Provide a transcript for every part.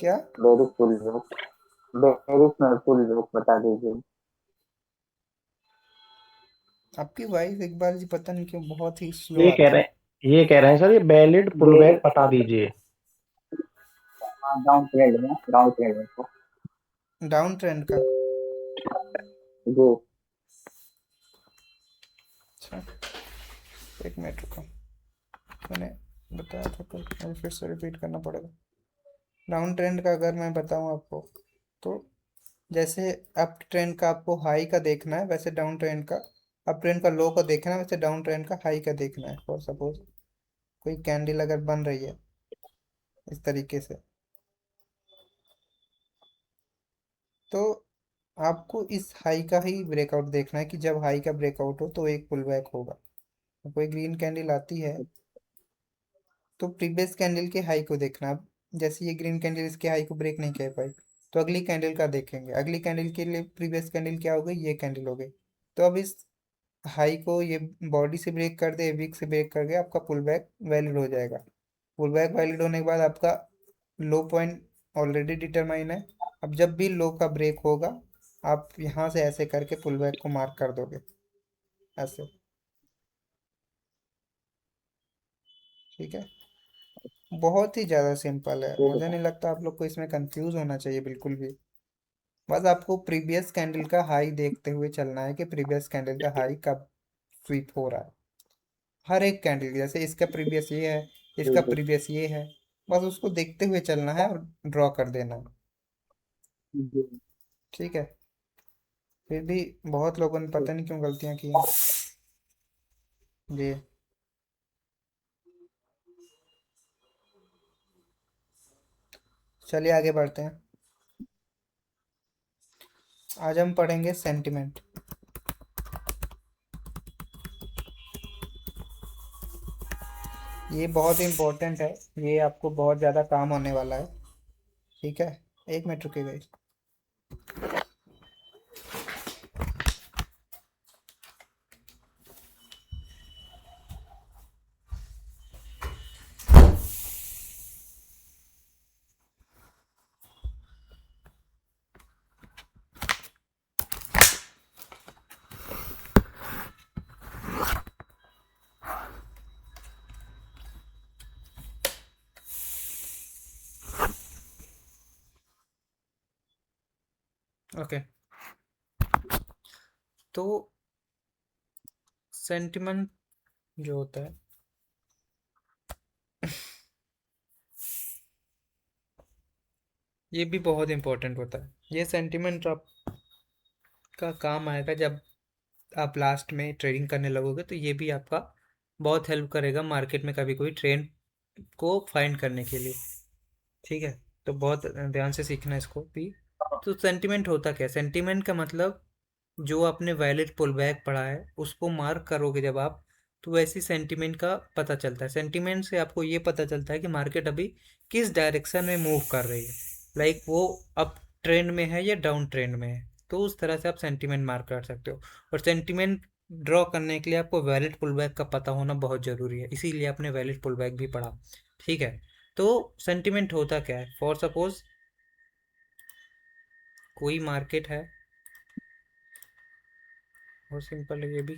क्या? Bearish full lock, bearish में full lock बता दीजिए। आपकी वॉइस एक बार जी पता नहीं क्यों बहुत ही स्लो ये कह आती रहे है। हैं ये कह रहे हैं सर, ये वैलिड पुलबैक बेरिश बता दीजिए। डाउन ट्रेंड में, डाउन ट्रेंड में तो। डाउन ट्रेंड का? जी। अच्छा, एक मिनट रुको। मैंने बताया था कल, मुझे फिर से रिपीट करना पड़ेगा। डाउन ट्रेंड का अगर मैं बताऊं आपको, तो जैसे अप ट्रेंड का आपको हाई का देखना है, वैसे डाउन ट्रेंड का, अप ट्रेंड का लो का देखना है, वैसे डाउन ट्रेंड का हाई का देखना है। फॉर सपोज कोई कैंडल अगर बन रही है इस तरीके से, तो आपको इस हाई का ही ब्रेकआउट देखना है कि जब हाई का ब्रेकआउट हो तो एक पुल बैक होगा। कोई ग्रीन कैंडल आती है तो प्रीवियस कैंडल के हाई को देखना। अब जैसे ये ग्रीन कैंडल इसके हाई को ब्रेक नहीं कर पाई, तो अगली कैंडल का देखेंगे। अगली कैंडल के लिए प्रीवियस कैंडल क्या हो गई, ये कैंडल हो गई। तो अब इस हाई को ये बॉडी से ब्रेक कर दे, वीक से ब्रेक कर गया, आपका पुल बैक वैलिड हो जाएगा। पुल बैक वैलिड होने के बाद आपका लो पॉइंट ऑलरेडी डिटरमाइन है। अब जब भी लो का ब्रेक होगा, आप यहाँ से ऐसे करके पुल बैक को मार्क कर दोगे, ऐसे। ठीक है, बहुत ही ज़्यादा सिंपल है। ठीक मुझे है। नहीं लगता आप लोग को इसमें कंफ्यूज होना चाहिए बिल्कुल भी। बस आपको प्रीवियस कैंडल का हाई देखते हुए चलना है कि प्रीवियस कैंडल का हाई कब स्वीप हो रहा है। हर एक कैंडल जैसे इसका प्रीवियस ये है, इसका ठीक है। प्रीवियस ये है, बस उसको देखते हुए चलना है और ड्रॉ कर देना है। जी। ठीक है, फिर भी बहुत लोगों ने ठीक। पता नहीं क्यों गलतियां की हैं। जी, चलिए आगे बढ़ते हैं। आज हम पढ़ेंगे सेंटिमेंट। ये बहुत इंपॉर्टेंट है, ये आपको बहुत ज़्यादा काम आने वाला है। ठीक है, एक मिनट रुकिएगा। ओके, तो सेंटिमेंट जो होता है, ये भी बहुत इंपॉर्टेंट होता है। ये सेंटिमेंट आपका काम आएगा जब आप लास्ट में ट्रेडिंग करने लगोगे, तो ये भी आपका बहुत हेल्प करेगा मार्केट में कभी कोई ट्रेंड को फाइंड करने के लिए। ठीक है, तो बहुत ध्यान से सीखना इसको भी। तो सेंटिमेंट होता क्या है? सेंटिमेंट का मतलब जो आपने वैलिड पुल बैक पढ़ा है उसको मार्क करोगे जब आप, तो वैसी सेंटिमेंट का पता चलता है। सेंटिमेंट से आपको ये पता चलता है कि मार्केट अभी किस डायरेक्शन में मूव कर रही है, लाइक वो अप ट्रेंड में है या डाउन ट्रेंड में है। तो उस तरह से आप सेंटिमेंट मार्क कर सकते हो। और सेंटिमेंट ड्रॉ करने के लिए आपको वैलिड पुल बैक का पता होना बहुत ज़रूरी है, इसीलिए आपने वैलिड पुल बैक भी पढ़ा। ठीक है, तो सेंटिमेंट होता क्या है? फॉर सपोज कोई मार्केट है, बहुत सिंपल है ये भी,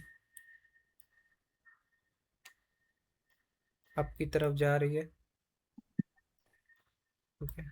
अप की तरफ जा रही है। ठीक है,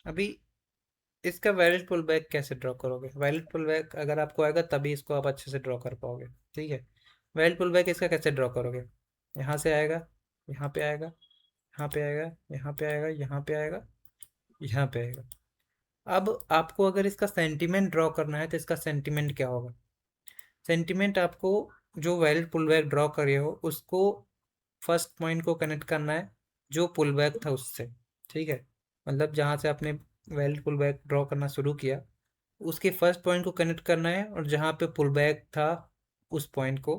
अभी इसका वैलिड पुल बैक कैसे ड्रॉ करोगे? वैलिड पुल बैक अगर आपको आएगा तभी इसको आप अच्छे से ड्रॉ कर पाओगे। ठीक है, वैलिड पुल बैक इसका कैसे ड्रॉ करोगे? यहाँ से आएगा, यहाँ पे आएगा, यहाँ पे आएगा, यहाँ पे आएगा, यहाँ पे आएगा, यहाँ पे आएगा। अब आपको अगर इसका सेंटीमेंट ड्रॉ करना है तो इसका सेंटीमेंट क्या होगा? सेंटीमेंट आपको जो वैलिड पुल बैक ड्रॉ करे हो उसको फर्स्ट पॉइंट को कनेक्ट करना है जो पुल बैक था उससे। ठीक है, मतलब जहाँ से आपने वैलिड पुल बैक ड्रॉ करना शुरू किया उसके फर्स्ट पॉइंट को कनेक्ट करना है, और जहाँ पे पुल बैक था उस पॉइंट को,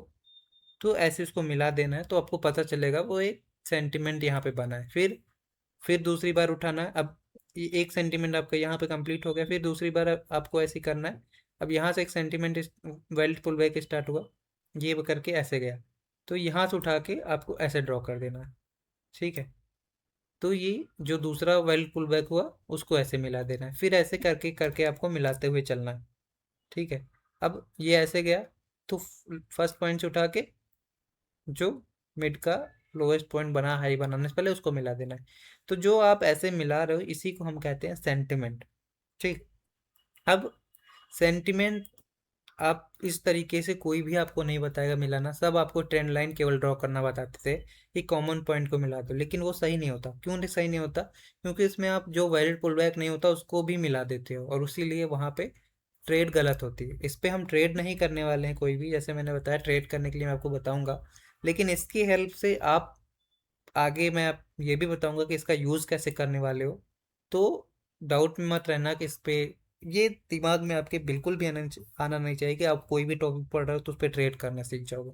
तो ऐसे उसको मिला देना है, तो आपको पता चलेगा वो एक सेंटीमेंट यहाँ पे बना है। फिर दूसरी बार उठाना है। अब ये एक सेंटीमेंट आपका यहाँ पे कंप्लीट हो गया, फिर दूसरी बार आपको ऐसे ही करना है। अब यहाँ से एक सेंटीमेंट वेल्ट पुल बैक स्टार्ट हुआ, ये करके ऐसे गया, तो यहाँ से उठा के आपको ऐसे ड्रॉ कर देना है। ठीक है, तो ये जो दूसरा वेल्ट पुल बैक हुआ उसको ऐसे मिला देना है, फिर ऐसे करके करके आपको मिलाते हुए चलना है। ठीक है, अब ये ऐसे गया, तो फर्स्ट पॉइंट से उठा के जो मिड का लोएस्ट पॉइंट बना हाई बनाने से पहले उसको मिला देना है। तो जो आप ऐसे मिला रहे हो इसी को हम कहते हैं सेंटिमेंट। ठीक, अब सेंटिमेंट आप इस तरीके से कोई भी आपको नहीं बताएगा मिलाना, सब आपको ट्रेंड लाइन केवल ड्रॉ करना बताते थे कि कॉमन पॉइंट को मिला दो, लेकिन वो सही नहीं होता। क्यों नहीं सही नहीं होता? क्योंकि इसमें आप जो वैलिड पुल बैक नहीं होता उसको भी मिला देते हो, और उसीलिए वहाँ पे ट्रेड गलत होती है। इस पे हम ट्रेड नहीं करने वाले हैं कोई भी, जैसे मैंने बताया ट्रेड करने के लिए मैं आपको बताऊंगा, लेकिन इसकी हेल्प से आप आगे मैं आप ये भी बताऊंगा कि इसका यूज़ कैसे करने वाले हो। तो डाउट में मत रहना कि इस पे, ये दिमाग में आपके बिल्कुल भी आना नहीं चाहिए कि आप कोई भी टॉपिक पढ़ रहे हो तो उस पर ट्रेड करना सीख जाओगे।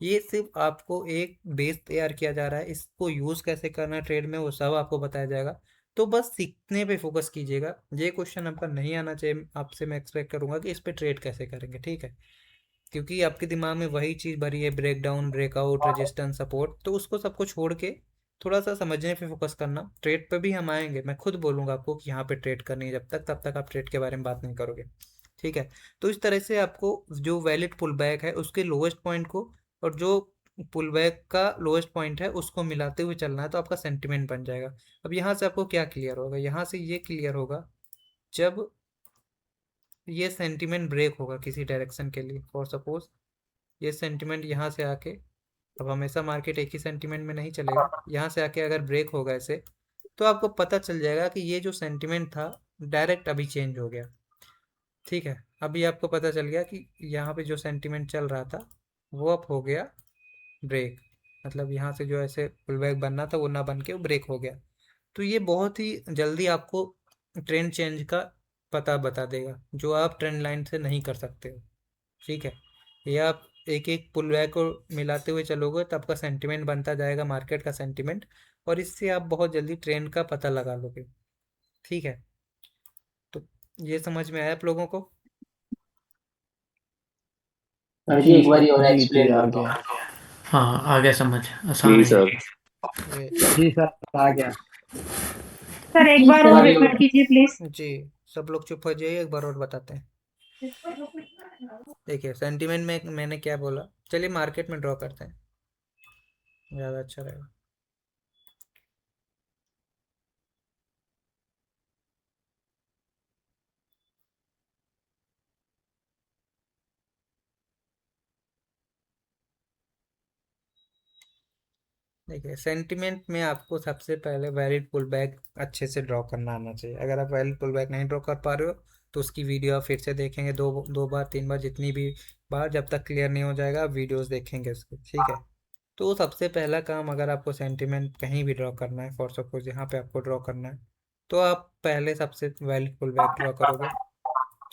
ये सिर्फ आपको एक बेस तैयार किया जा रहा है, इसको यूज़ कैसे करना है ट्रेड में वो सब आपको बताया जाएगा। तो बस सीखने पे फोकस कीजिएगा। ये क्वेश्चन आपका नहीं आना चाहिए, आपसे मैं एक्सपेक्ट करूंगा कि इस पे ट्रेड कैसे करेंगे। ठीक है, क्योंकि आपके दिमाग में वही चीज़ भरी है, break down, breakout, resistance, support, तो उसको सबको छोड़ के थोड़ा सा समझने पे फोकस करना। ट्रेड पे भी हम आएंगे, मैं खुद बोलूँगा आपको कि यहाँ पे ट्रेड करनी है, जब तक तब तक आप ट्रेड के बारे में बात नहीं करोगे। ठीक है, तो इस तरह से आपको जो वैलिड पुल बैक है उसके लोएस्ट पॉइंट को और जो पुल बैक का लोएस्ट पॉइंट है उसको मिलाते हुए चलना है, तो आपका सेंटिमेंट बन जाएगा। अब यहाँ से आपको क्या क्लियर होगा? यहाँ से ये क्लियर होगा जब ये सेंटिमेंट ब्रेक होगा किसी डायरेक्शन के लिए। फॉर सपोज ये सेंटिमेंट यहाँ से आके, अब हमेशा मार्केट एक ही सेंटिमेंट में नहीं चलेगा, यहाँ से आके अगर ब्रेक होगा ऐसे, तो आपको पता चल जाएगा कि ये जो सेंटिमेंट था डायरेक्ट अभी चेंज हो गया। ठीक है, अभी आपको पता चल गया कि यहाँ पे जो सेंटिमेंट चल रहा था वो अब हो गया ब्रेक, मतलब यहाँ से जो ऐसे पुल बैक बनना था वो ना बन के वो ब्रेक हो गया। तो ये बहुत ही जल्दी आपको ट्रेंड चेंज का पता बता देगा, जो आप ट्रेंड लाइन से नहीं कर सकते हो। ठीक है, ये आप एक एक पुल बैक को मिलाते हुए चलोगे तो आपका सेंटिमेंट बनता जाएगा, मार्केट का सेंटिमेंट, और इससे आप बहुत जल्दी ट्रेंड का पता लगा लोगे। ठीक है, तो ये समझ में आया आप लोगों को? सर जी जी एक बार और जी जी एक्सप्लेन आ कर दो। गया। हाँ आ गया समझ, आसान जी है। सर। ये जी सर आ गया। सर एक जी बार और सर रिपीट कीजिए प्लीज। जी, सब लोग चुप हो जाइए, एक बार और बताते हैं। देखिए सेंटिमेंट में मैंने क्या बोला, चलिए मार्केट में ड्रॉ करते हैं, ज़्यादा अच्छा रहेगा। देखिए सेंटिमेंट में आपको सबसे पहले वैलिड पुल बैक अच्छे से ड्रॉ करना आना चाहिए। अगर आप वैलिड पुल बैक नहीं ड्रॉ कर पा रहे हो तो उसकी वीडियो आप फिर से देखेंगे, दो दो बार तीन बार, जितनी भी बार, जब तक क्लियर नहीं हो जाएगा आप वीडियोस देखेंगे उसके। ठीक है, तो सबसे पहला काम, अगर आपको सेंटिमेंट कहीं भी ड्रॉ करना है, फॉर सपोज यहाँ पे आपको ड्रॉ करना है, तो आप पहले सबसे वैलिड पुल बैक ड्रॉ करोगे।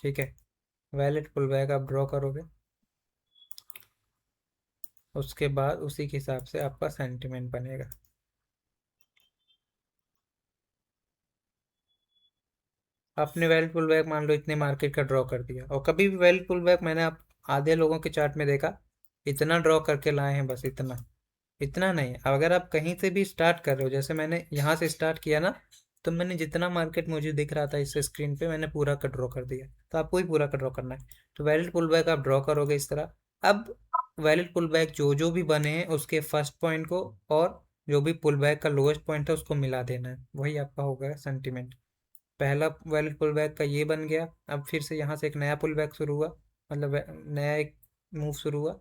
ठीक है, वैलिड पुल बैक आप ड्रॉ करोगे, उसके बाद उसी के हिसाब से आपका सेंटिमेंट बनेगा। आपने वैलिड पुल बैक मान लो इतने मार्केट का ड्रॉ कर दिया, और कभी भी वैलिड पुल बैक मैंने आप आधे लोगों के चार्ट में देखा इतना ड्रॉ करके लाए हैं, बस इतना। इतना नहीं, अगर आप कहीं से भी स्टार्ट कर रहे हो, जैसे मैंने यहाँ से स्टार्ट किया ना, तो मैंने जितना मार्केट मुझे दिख रहा था इस स्क्रीन पे मैंने पूरा का ड्रॉ कर दिया, तो आपको ही पूरा का ड्रॉ करना है। तो वैलिड पुल बैक आप ड्रॉ करोगे इस तरह। अब वैलिड पुल बैक जो जो भी बने हैं उसके फर्स्ट पॉइंट को और जो भी पुल बैक का लोएस्ट पॉइंट है उसको मिला देना है, वही आपका हो गया सेंटिमेंट। पहला वैलिड पुल बैक का ये बन गया। अब फिर से यहाँ से एक नया पुल बैक शुरू हुआ, मतलब नया एक मूव शुरू हुआ।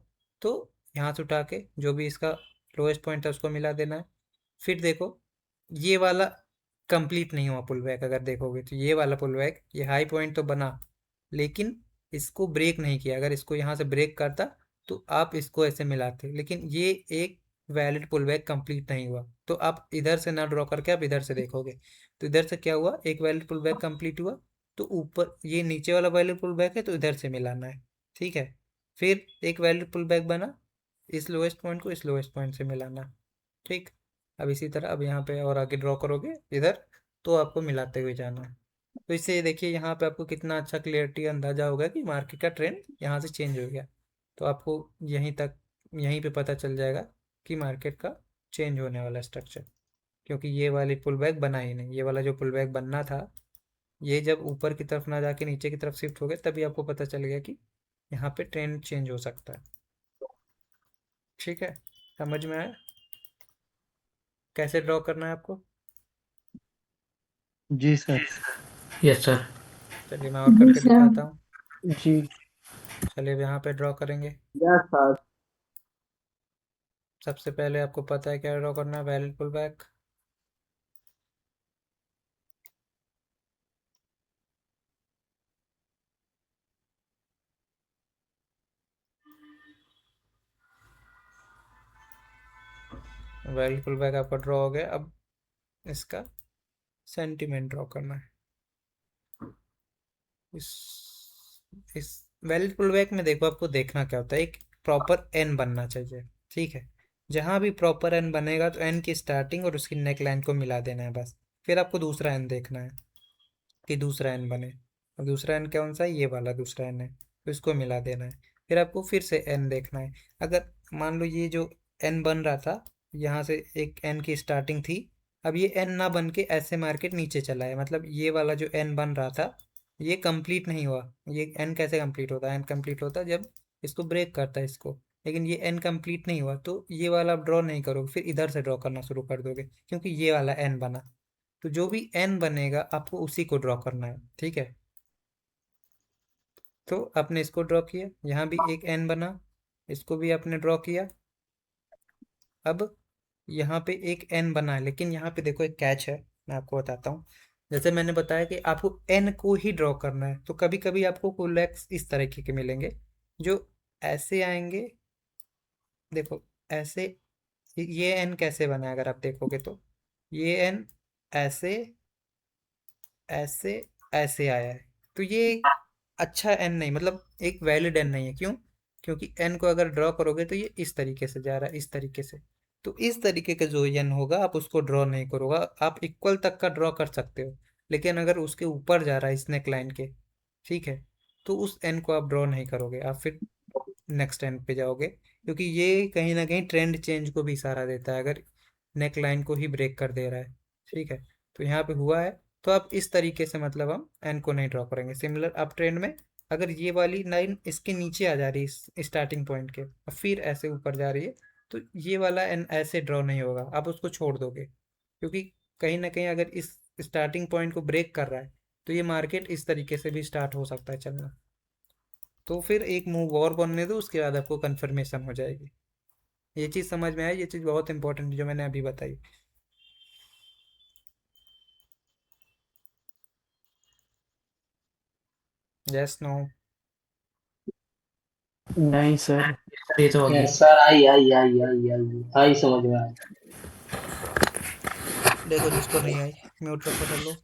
तो यहाँ से उठा के जो भी इसका लोएस्ट पॉइंट था उसको मिला देना है। फिर देखो ये वाला कंप्लीट नहीं हुआ पुल बैक, अगर देखोगे तो ये वाला पुल बैक, ये हाई पॉइंट तो बना लेकिन इसको ब्रेक नहीं किया। अगर इसको यहाँ से ब्रेक करता तो आप इसको ऐसे मिलाते, लेकिन ये एक वैलिड पुल बैक कंप्लीट नहीं हुआ। तो आप इधर से ना ड्रॉ करके आप इधर से देखोगे तो इधर से क्या हुआ, एक वैलिड पुल बैक कंप्लीट हुआ। तो ऊपर ये नीचे वाला वैलिड पुल बैक है तो इधर से मिलाना है, ठीक है। फिर एक वैलिड पुल बैक बना, इस लोएस्ट पॉइंट को इस लोएस्ट पॉइंट से मिलाना, ठीक। अब इसी तरह अब यहाँ पे और आगे ड्रॉ करोगे इधर, तो आपको मिलाते हुए जाना है। तो इससे देखिए यहाँ पे आपको कितना अच्छा क्लियरिटी अंदाजा होगा कि मार्केट का ट्रेंड यहाँ से चेंज हो गया। तो आपको यहीं पे पता चल जाएगा कि मार्केट का चेंज होने वाला स्ट्रक्चर, क्योंकि ये वाली पुल बैक बना ही नहीं। ये वाला जो पुल बैक बनना था, ये जब ऊपर की तरफ ना जाके नीचे की तरफ शिफ्ट हो गया तभी आपको पता चल गया कि यहाँ पे ट्रेंड चेंज हो सकता है। ठीक है, समझ में आया कैसे ड्रॉ करना है आपको? जी सर। Yes sir. चलिए मैं और जी करके सर। दिखाता हूँ। जी। चलिए अब यहाँ पे ड्रॉ करेंगे। Yes sir. सबसे पहले आपको पता है क्या ड्रॉ करना है, valid pull back. Valid pull back आपका ड्रॉ हो गया। अब इसका सेंटीमेंट ड्रॉ करना है। इस इस वैलिड पुल बैक में देखो आपको देखना क्या होता है, एक प्रॉपर एन बनना चाहिए, ठीक है। जहाँ भी प्रॉपर एन बनेगा तो एन की स्टार्टिंग और उसकी नेक लाइन को मिला देना है बस। फिर आपको दूसरा एन देखना है कि दूसरा एन बने। अब दूसरा एन कौन सा है, ये वाला दूसरा एन है, तो इसको मिला देना है। फिर आपको फिर से एन देखना है। अगर मान लो ये जो एन बन रहा था, यहाँ से एक एन की स्टार्टिंग थी, अब ये एन ना बन के ऐसे मार्केट नीचे चला है, मतलब ये वाला जो एन बन रहा था ये कंप्लीट नहीं हुआ। ये एन कैसे कंप्लीट होता है, एन कंप्लीट होता है जब इसको ब्रेक करता है इसको, लेकिन ये एन कंप्लीट नहीं हुआ तो ये वाला आप ड्रॉ नहीं करोगे, फिर इधर से ड्रॉ करना शुरू कर दोगे क्योंकि ये वाला एन बना। तो जो भी एन बनेगा आपको उसी को ड्रॉ करना है, ठीक है। तो आपने इसको ड्रॉ किया, यहाँ भी एक एन बना, इसको भी आपने ड्रॉ किया। अब यहाँ पे एक एन बना है, लेकिन यहाँ पे देखो एक कैच है, मैं आपको बताता हूँ। जैसे मैंने बताया कि आपको एन को ही ड्रॉ करना है, तो कभी कभी आपको कोलैक्स इस तरीके के मिलेंगे जो ऐसे आएंगे। देखो ऐसे, ये एन कैसे बना है अगर आप देखोगे तो ये एन ऐसे ऐसे ऐसे आया है। तो ये अच्छा एन नहीं, मतलब एक वैलिड एन नहीं है। क्यों? क्योंकि एन को अगर ड्रॉ करोगे तो ये इस तरीके से जा रहा है, इस तरीके से। तो इस तरीके का जो एन होगा आप उसको ड्रॉ नहीं करोगे। आप इक्वल तक का ड्रॉ कर सकते हो, लेकिन अगर उसके ऊपर जा रहा है स्नेक लाइन के, ठीक है, तो उस एन को आप ड्रॉ नहीं करोगे, आप फिर नेक्स्ट एन पे जाओगे, क्योंकि ये कहीं ना कहीं ट्रेंड चेंज को भी इशारा देता है अगर नेक लाइन को ही ब्रेक कर दे रहा है, ठीक है। तो यहाँ पे हुआ है, तो आप इस तरीके से मतलब हम एन को नहीं ड्रॉ करेंगे। सिमिलर अप ट्रेंड में अगर ये वाली लाइन इसके नीचे आ जा रही है स्टार्टिंग पॉइंट के और फिर ऐसे ऊपर जा रही है, तो ये वाला एन ऐसे ड्रॉ नहीं होगा, आप उसको छोड़ दोगे, क्योंकि कहीं ना कहीं अगर इस स्टार्टिंग पॉइंट को ब्रेक कर रहा है तो ये मार्केट इस तरीके से भी स्टार्ट हो सकता है चलना। तो फिर एक मूव और बनने दो, उसके बाद आपको कंफर्मेशन हो जाएगी। ये चीज़ समझ में आई? ये चीज़ बहुत इंपॉर्टेंट है जो मैंने अभी बताई। Yes no? नहीं सर। ये तो होगी। यस सर, आई आई आई आई आई आई समझ में आई। देखो जिसको नहीं आई म्यूट रखो सब लोग।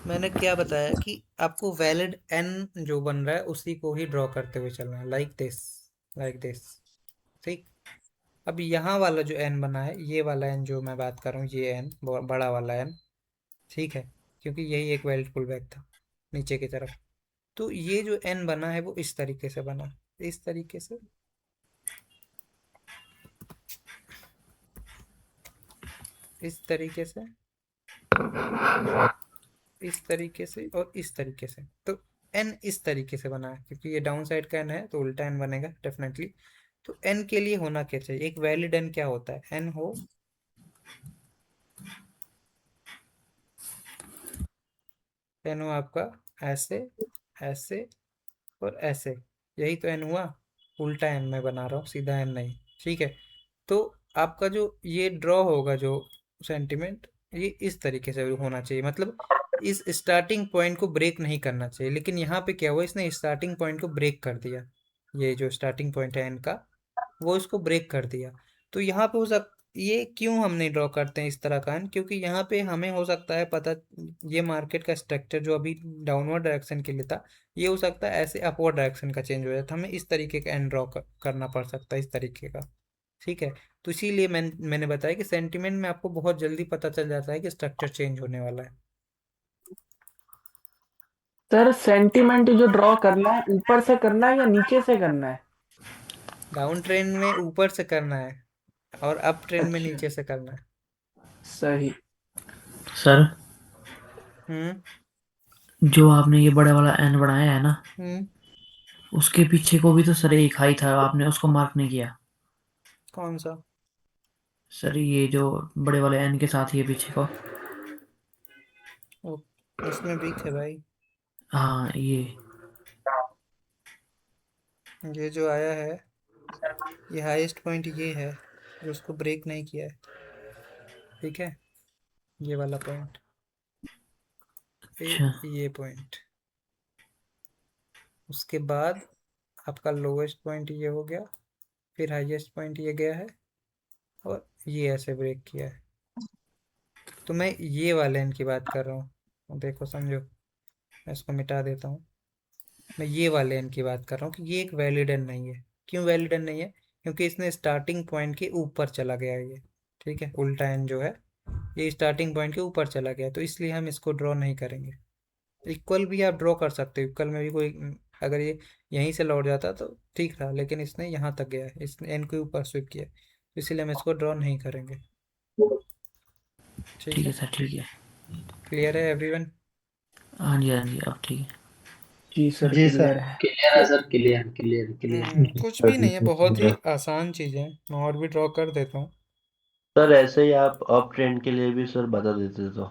मैंने क्या बताया कि आपको वैलिड एन जो बन रहा है उसी को ही ड्रॉ करते हुए चलना है, लाइक दिस, लाइक दिस, ठीक। अब यहाँ वाला जो एन बना है, ये वाला एन जो मैं बात कर रहा हूँ, ये एन बड़ा वाला एन, ठीक है, क्योंकि यही एक वैलिड पुल बैक था नीचे की तरफ। तो ये जो एन बना है वो इस तरीके से बना, इस तरीके से, इस तरीके से, इस तरीके से और इस तरीके से। तो एन इस तरीके से बना है, क्योंकि ये डाउन साइड का एन है तो उल्टा एन बनेगा डेफिनेटली। तो एन के लिए होना क्या चाहिए, एक वैलिड एन क्या होता है, एन हो एन हुआ आपका ऐसे, ऐसे और ऐसे, यही तो एन हुआ। उल्टा एन मैं बना रहा हूँ, सीधा एन नहीं। ठीक है, तो आपका जो ये ड्रॉ होगा जो सेंटिमेंट, ये इस तरीके से होना चाहिए, मतलब इस स्टार्टिंग पॉइंट को ब्रेक नहीं करना चाहिए। लेकिन यहाँ पे क्या हुआ, इसने स्टार्टिंग पॉइंट को ब्रेक कर दिया। ये जो स्टार्टिंग पॉइंट है एन का, वो इसको ब्रेक कर दिया। तो यहाँ पे ये क्यों हम नहीं ड्रॉ करते हैं इस तरह का एन, क्योंकि यहाँ पे हमें हो सकता है पता, ये मार्केट का स्ट्रक्चर जो अभी डाउनवर्ड डायरेक्शन के लिए था, ये हो सकता है ऐसे अपवर्ड डायरेक्शन का चेंज हो जाता, हमें इस तरीके का एन ड्रॉ करना पड़ सकता है, इस तरीके का। ठीक है, तो इसीलिए मैंने बताया कि सेंटिमेंट में आपको बहुत जल्दी पता चल जाता है कि स्ट्रक्चर चेंज होने वाला है। सर सेंटिमेंट जो ड्रॉ करना है ऊपर से करना है या नीचे से करना है? डाउन ट्रेंड में ऊपर से करना है और अप ट्रेंड में अच्छा, नीचे से करना है। सही। सर हम्म जो आपने ये बड़ा वाला एन बनाया है ना, हम्म उसके पीछे को भी तो सर एक हाई था, आपने उसको मार्क नहीं किया। कौन सा? सर ये जो बड़े वाले एन के साथ ये पीछे को। वो इसमें वीक है भाई। हाँ ये जो आया है, ये हाईएस्ट पॉइंट ये है जो उसको ब्रेक नहीं किया है। ठीक है, ये वाला पॉइंट, अच्छा ये पॉइंट, उसके बाद आपका लोवेस्ट पॉइंट ये हो गया, फिर हाईएस्ट पॉइंट ये गया है, और ये ऐसे ब्रेक किया है। तो मैं ये वाले एन की बात कर रहा हूँ, देखो समझो, मैं इसको मिटा देता हूँ। मैं ये वाले एन की बात कर रहा हूँ कि ये एक वैलिड एन नहीं है। क्यों वैलिड एन नहीं है? क्योंकि इसने स्टार्टिंग पॉइंट के ऊपर चला गया है ये। ठीक है, उल्टा एन जो है ये स्टार्टिंग पॉइंट के ऊपर चला गया, तो इसलिए हम इसको ड्रॉ नहीं करेंगे। इक्वल भी आप ड्रॉ कर सकते हो, इक्वल में भी कोई, अगर ये यहीं से लौट जाता तो ठीक था, लेकिन इसने यहाँ तक गया है, इसने एन के ऊपर स्विप किया है, तो इसलिए हम इसको ड्रॉ नहीं करेंगे। ठीक ठीक है है, सर, ठीक है। क्लियर है एवरीवन? हाँ जी हाँ जी, अब ठीक है। जी सर, जी सर। क्लियर है। क्लियर है सर, क्लियर क्लियर क्लियर। कुछ भी नहीं है, बहुत ही आसान चीज़ें हैं, मैं और भी ड्रॉ कर देता हूँ। सर ऐसे ही आप अप ट्रेंड के लिए भी सर बता देते तो।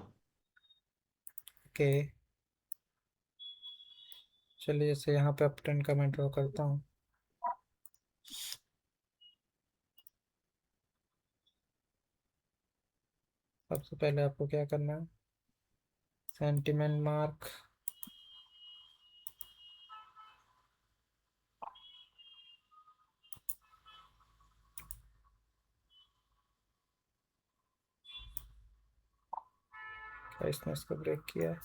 ओके, चलिए जैसे यहाँ पे अप ट्रेंड का मैं ड्रॉ करता हूँ। सबसे पहले आपको क्या करना है, सेंटिमेंट मार्क, क्या इसने इसको ब्रेक किया है?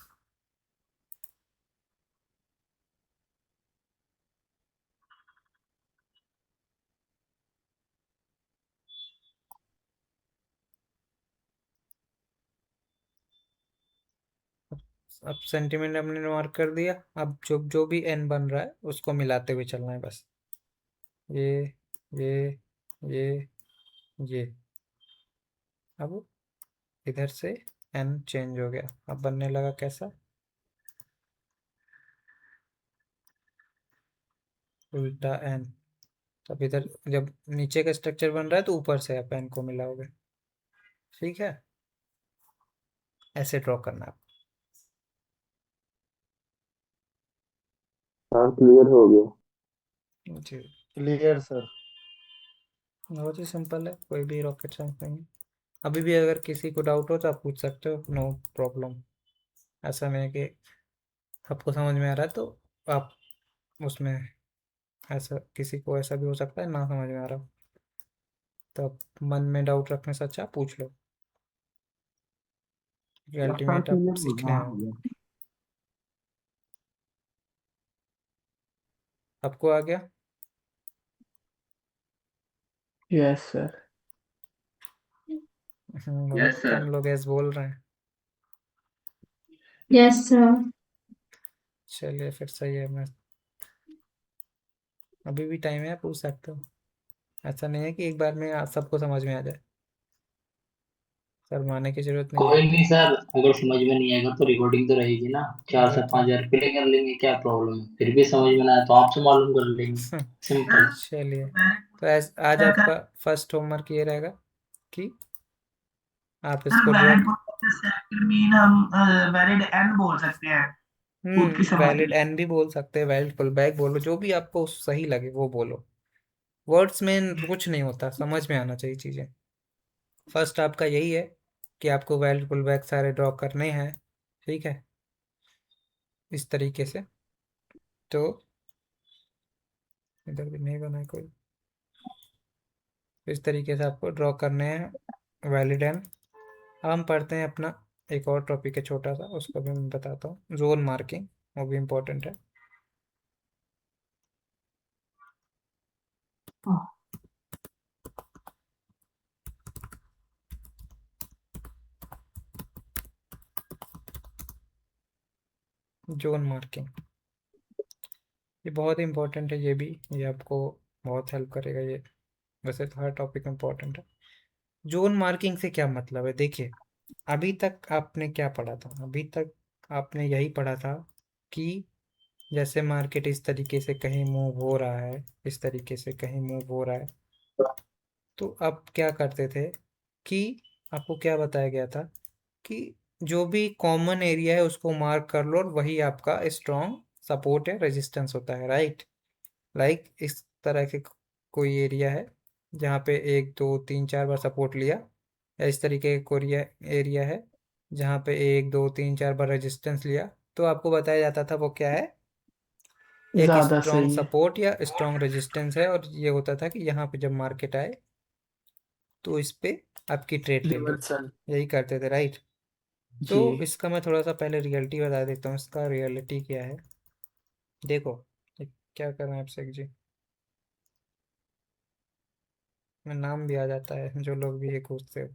अब सेंटिमेंट हमने मार्क कर दिया, अब जो जो भी एन बन रहा है उसको मिलाते हुए चलना है बस। ये ये ये ये, अब इधर से एन चेंज हो गया, अब बनने लगा कैसा, उल्टा एन। तब इधर जब नीचे का स्ट्रक्चर बन रहा है तो ऊपर से आप एन को मिलाओगे। ठीक है, ऐसे ड्रॉ करना है। हाँ, क्लियर हो गया। जी, क्लियर सर। बहुत ही सिंपल है, कोई भी रॉकेट साइंस नहीं है। अभी भी अगर किसी को डाउट हो तो आप पूछ सकते हो, नो प्रॉब्लम। ऐसा नहीं है कि आपको समझ में आ रहा है तो आप उसमें, ऐसा किसी को ऐसा भी हो सकता है ना समझ में आ रहा हो, तो आप मन में डाउट रखने से अच्छा पूछ लो, कि हाँ, अल्टीमेट आप क्लियर हो सीखने गया, आए हो हो। गया। आपको आ गया? Yes sir. यस बहुत सर। कम लोग ऐसे बोल रहे हैं। Yes, sir. चलिए फिर सही है, मैं अभी भी टाइम है, पूछ सकते हो। ऐसा नहीं है कि एक बार में आप सबको समझ में आ जाए, शर्माने की जरूरत नहीं है। कोई नहीं सर, अगर समझ में नहीं आएगा तो रिकॉर्डिंग तो रहेगी ना, 4 से वो तो 5 हजार प्ले कर लेंगे, क्या प्रॉब्लम है? फिर भी समझ में ना आए तो आपसे मालूम कर लेंगे, सिंपल। चलिए, तो आज आपका फर्स्ट होमवर्क ये रहेगा कि आप सर इसको ड्रॉ, वैलिड मीन हम वैलिड एन बोल सकते हैं। खुद की सवारी। वैलिड एन भी बोल सकते हैं, वैलिड पुल बैक बोलो, जो भी आपको सही लगे वो बोलो। वर्ड्स में कुछ नहीं होता, समझ में आना चाहिए चीज़ें। फर्स्ट आपका यही है कि आपको वैलिड पुल बैक सारे ड्रॉ करने हैं, ठीक है, इस तरीके से। तो इधर भी नहीं बना है कोई, इस तरीके से आपको ड्रॉ करने हैं वैलिड एन। अब हम पढ़ते हैं अपना एक और टॉपिक है छोटा सा, उसको भी मैं बताता हूँ, जोन मार्किंग, वो भी इम्पोर्टेंट है। जोन मार्किंग ये बहुत इम्पोर्टेंट है, ये भी, ये आपको बहुत हेल्प करेगा ये। वैसे तो हर टॉपिक इम्पोर्टेंट है। जोन मार्किंग से क्या मतलब है, देखिए, अभी तक आपने क्या पढ़ा था, अभी तक आपने यही पढ़ा था कि जैसे मार्केट इस तरीके से कहीं मूव हो रहा है, इस तरीके से कहीं मूव हो रहा है, तो अब क्या करते थे कि आपको क्या बताया गया था कि जो भी कॉमन एरिया है उसको मार्क कर लो और वही आपका स्ट्रॉन्ग सपोर्ट है, रेजिस्टेंस होता है, राइट। लाइक इस तरह के कोई एरिया है जहाँ पे 1 2 3 4 बार सपोर्ट लिया, या इस तरीके का कोई एरिया है जहाँ पे 1 2 3 4 बार रेजिस्टेंस लिया, तो आपको बताया जाता था वो क्या है, एक ज्यादा स्ट्रॉन्ग सही है। सपोर्ट या स्ट्रॉन्ग रेजिस्टेंस है। और ये होता था कि यहाँ पे जब मार्केट आए तो इस पे आपकी ट्रेड ले लो, रिवर्सल। यही करते थे, राइट। तो जी। इसका मैं थोड़ा सा पहले रियलिटी बता देता हूँ, इसका रियलिटी क्या है। देखो, ये क्या कर रहे हैं अभिषेक जी, मैं नाम भी आ जाता है जो लोग भी ये पूछते हो।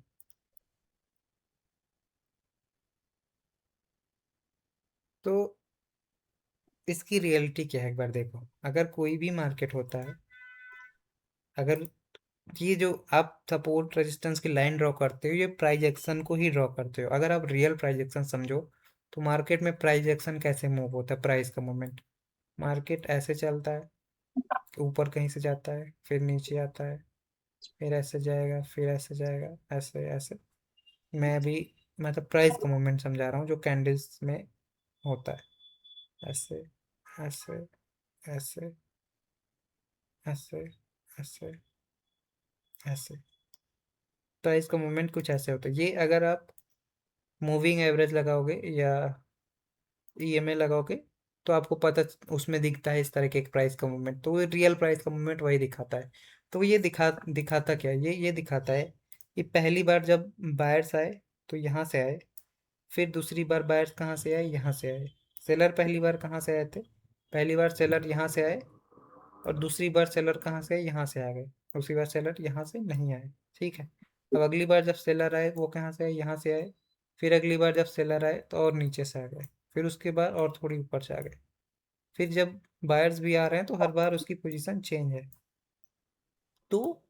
तो इसकी रियलिटी क्या है, एक बार देखो, अगर कोई भी मार्केट होता है, अगर ये जो आप सपोर्ट रेजिस्टेंस की लाइन ड्रॉ करते हो, ये प्राइस एक्शन को ही ड्रॉ करते हो। अगर आप रियल प्राइस एक्शन समझो तो मार्केट में प्राइस एक्शन कैसे मूव होता है, प्राइस का मूवमेंट, मार्केट ऐसे चलता है, ऊपर कहीं से जाता है, फिर नीचे आता है, फिर ऐसे जाएगा, फिर ऐसे जाएगा, ऐसे ऐसे। मैं भी मतलब प्राइस का मूवमेंट समझा रहा हूँ जो कैंडल्स में होता है, ऐसे ऐसे ऐसे ऐसे ऐसे ऐसे। प्राइस का मूवमेंट कुछ ऐसे होता है। ये अगर आप मूविंग एवरेज लगाओगे या ईएमए लगाओगे तो आपको पता उसमें दिखता है इस तरह के एक प्राइस का मूवमेंट, तो वो रियल प्राइस का मूवमेंट वही दिखाता है। तो ये दिखाता क्या है, ये दिखाता है कि पहली बार जब बायर्स आए तो यहाँ से आए, फिर दूसरी बार बायर्स कहाँ से आए, यहाँ से आए। सेलर पहली बार कहाँ से आए थे, पहली बार सेलर यहाँ से आए, और दूसरी बार सेलर कहाँ से आए, यहाँ से आ गए, दूसरी बार सेलर यहाँ से नहीं आए, ठीक है। अब अगली बार जब सेलर आए वो कहाँ से आए, यहाँ से आए, फिर अगली बार जब सेलर आए तो और नीचे से आ गए, फिर उसके बाद और थोड़ी ऊपर से आ गए, फिर जब बायर्स भी आ रहे हैं तो हर बार उसकी पोजीशन चेंज है। तो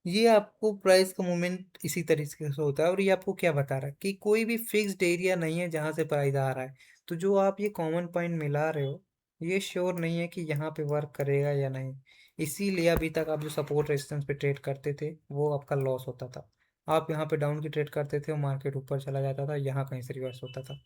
ये आपको प्राइस का मूवमेंट इसी तरीके से होता है। और ये आपको क्या बता रहा है कि कोई भी फिक्स्ड एरिया नहीं है जहाँ से प्राइस आ रहा है। तो जो आप ये कॉमन पॉइंट मिला रहे हो, ये श्योर नहीं है कि यहाँ पे वर्क करेगा या नहीं। इसीलिए अभी तक आप जो सपोर्ट रेजिस्टेंस पे ट्रेड करते थे वो आपका लॉस होता था। आप यहाँ पे डाउन की ट्रेड करते थे, वो मार्केट ऊपर चला जाता था, यहाँ कहीं से रिवर्स होता था।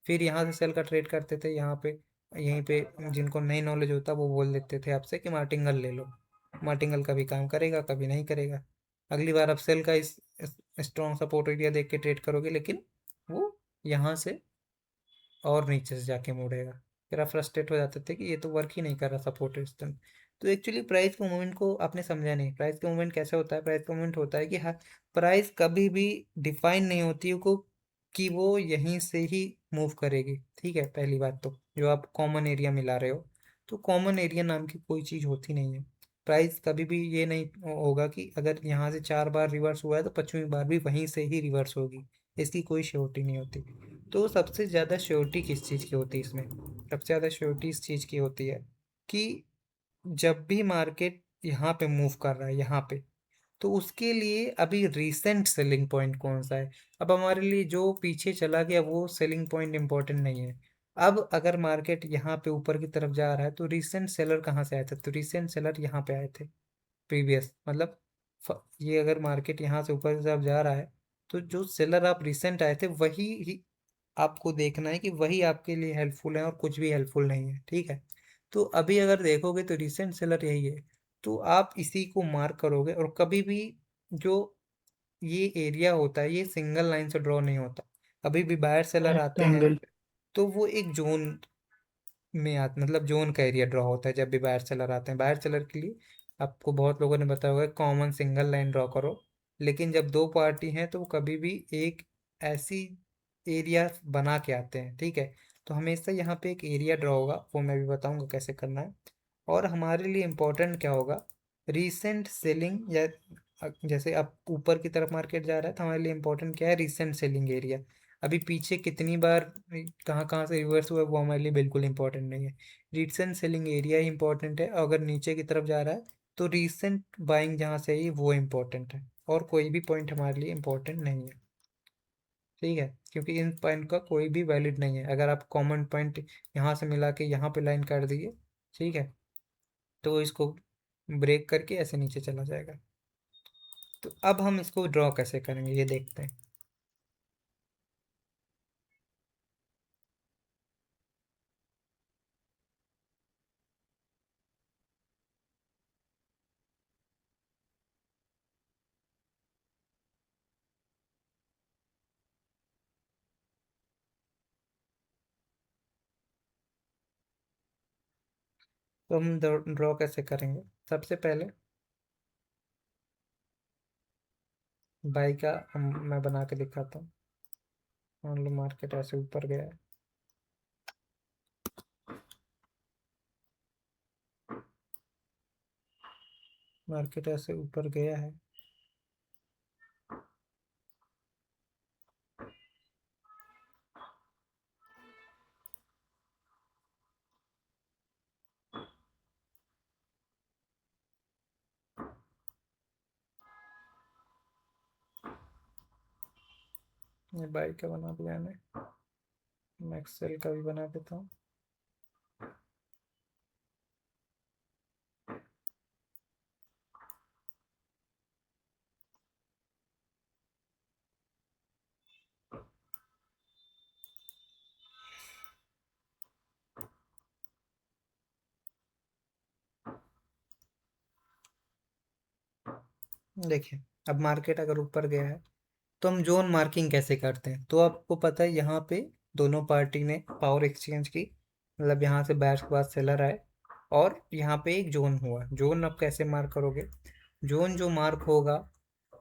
फिर यहाँ से सेल का ट्रेड करते थे, यहाँ पे यहीं पे जिनको नहीं नॉलेज होता वो बोल देते थे आपसे कि मार्टिंगल ले लो। मार्टिंगल कभी काम करेगा, कभी नहीं करेगा। अगली बार आप सेल का इस स्ट्रॉन्ग सपोर्ट एरिया देख के ट्रेड करोगे, लेकिन वो यहाँ से और नीचे से जाके मुड़ेगा। फिर आप फ्रस्ट्रेट हो जाते थे कि ये तो वर्क ही नहीं कर रहा सपोर्ट रेजिस्टेंस। तो एक्चुअली प्राइस के मूवमेंट को आपने समझा नहीं। प्राइस का मूवमेंट कैसे होता है, प्राइस का मूवमेंट होता है कि हाँ, प्राइस कभी भी डिफाइन नहीं होती है को कि वो यहीं से ही मूव करेगी, ठीक है। पहली बात तो जो आप कॉमन एरिया मिला रहे हो, तो कॉमन एरिया नाम की कोई चीज़ होती नहीं है। प्राइस कभी भी ये नहीं होगा कि अगर यहाँ से 4 बार रिवर्स हुआ है तो 5वीं बार भी वहीं से ही रिवर्स होगी, इसकी कोई श्योरिटी नहीं होती। तो सबसे ज़्यादा श्योरिटी किस चीज़ की होती है इसमें, सबसे ज़्यादा श्योरिटी इस चीज़ की होती है कि जब भी मार्केट यहाँ पे मूव कर रहा है, यहाँ पे, तो उसके लिए अभी रीसेंट सेलिंग पॉइंट कौन सा है। अब हमारे लिए जो पीछे चला गया वो सेलिंग पॉइंट इंपॉर्टेंट नहीं है। अब अगर मार्केट यहाँ पे ऊपर की तरफ जा रहा है तो रीसेंट सेलर कहाँ से आए थे, तो रीसेंट सेलर यहाँ पे आए थे, प्रीवियस मतलब ये अगर मार्केट यहाँ से ऊपर की तरफ जा रहा है तो जो सेलर आप रिसेंट आए थे वही आपको देखना है कि वही आपके लिए हेल्पफुल है और कुछ भी हेल्पफुल नहीं है, ठीक है। तो अभी अगर देखोगे तो रिसेंट सेलर यही है, तो आप इसी को मार्क करोगे। और कभी भी जो ये एरिया होता है ये सिंगल लाइन से ड्रॉ नहीं होता। अभी भी बायर सेलर आते हैं रेक्टेंगल। तो वो एक जोन में आते, मतलब जोन का एरिया ड्रॉ होता है जब भी बायर सेलर आते हैं। बायर सेलर के लिए आपको बहुत लोगों ने बताया होगा कॉमन सिंगल लाइन ड्रॉ करो, लेकिन जब दो पार्टी हैं तो वो कभी भी एक ऐसी एरिया बना के आते हैं, ठीक है। तो हमेशा यहाँ पे एक एरिया ड्रॉ होगा, वो मैं भी बताऊंगा कैसे करना है। और हमारे लिए इम्पोर्टेंट क्या होगा, रीसेंट सेलिंग, या जैसे अब ऊपर की तरफ मार्केट जा रहा है तो हमारे लिए इम्पोर्टेंट क्या है, रीसेंट सेलिंग एरिया। अभी पीछे कितनी बार कहाँ कहाँ से रिवर्स हुआ है वो हमारे लिए बिल्कुल इंपॉर्टेंट नहीं है। रीसेंट सेलिंग एरिया ही इंपॉर्टेंट है। अगर नीचे की तरफ जा रहा है तो रीसेंट बाइंग जहाँ से आई वो इम्पोर्टेंट है, और कोई भी पॉइंट हमारे लिए इम्पोर्टेंट नहीं है, ठीक है। क्योंकि इन पॉइंट का कोई भी वैलिड नहीं है। अगर आप कॉमन पॉइंट यहाँ से मिला के यहाँ पे लाइन काट दिए, ठीक है, तो इसको ब्रेक करके ऐसे नीचे चला जाएगा। तो अब हम इसको ड्रॉ कैसे करेंगे ये देखते हैं। तो हम ड्रॉ कैसे करेंगे, सबसे पहले बाई का मैं बना के दिखाता हूँ। मान लो मार्केट ऐसे ऊपर गया है, मार्केट ऐसे ऊपर गया है, ये बाई का बना दिया मैं एक्सेल का भी बना देता हूँ। देखिए अब मार्केट अगर ऊपर गया है तो हम जोन मार्किंग कैसे करते हैं, तो आपको पता है यहाँ पे दोनों पार्टी ने पावर एक्सचेंज की, मतलब यहाँ से बायर्स के बाद सेलर आए और यहाँ पे एक जोन हुआ। जोन आप कैसे मार्क करोगे, जोन जो मार्क होगा,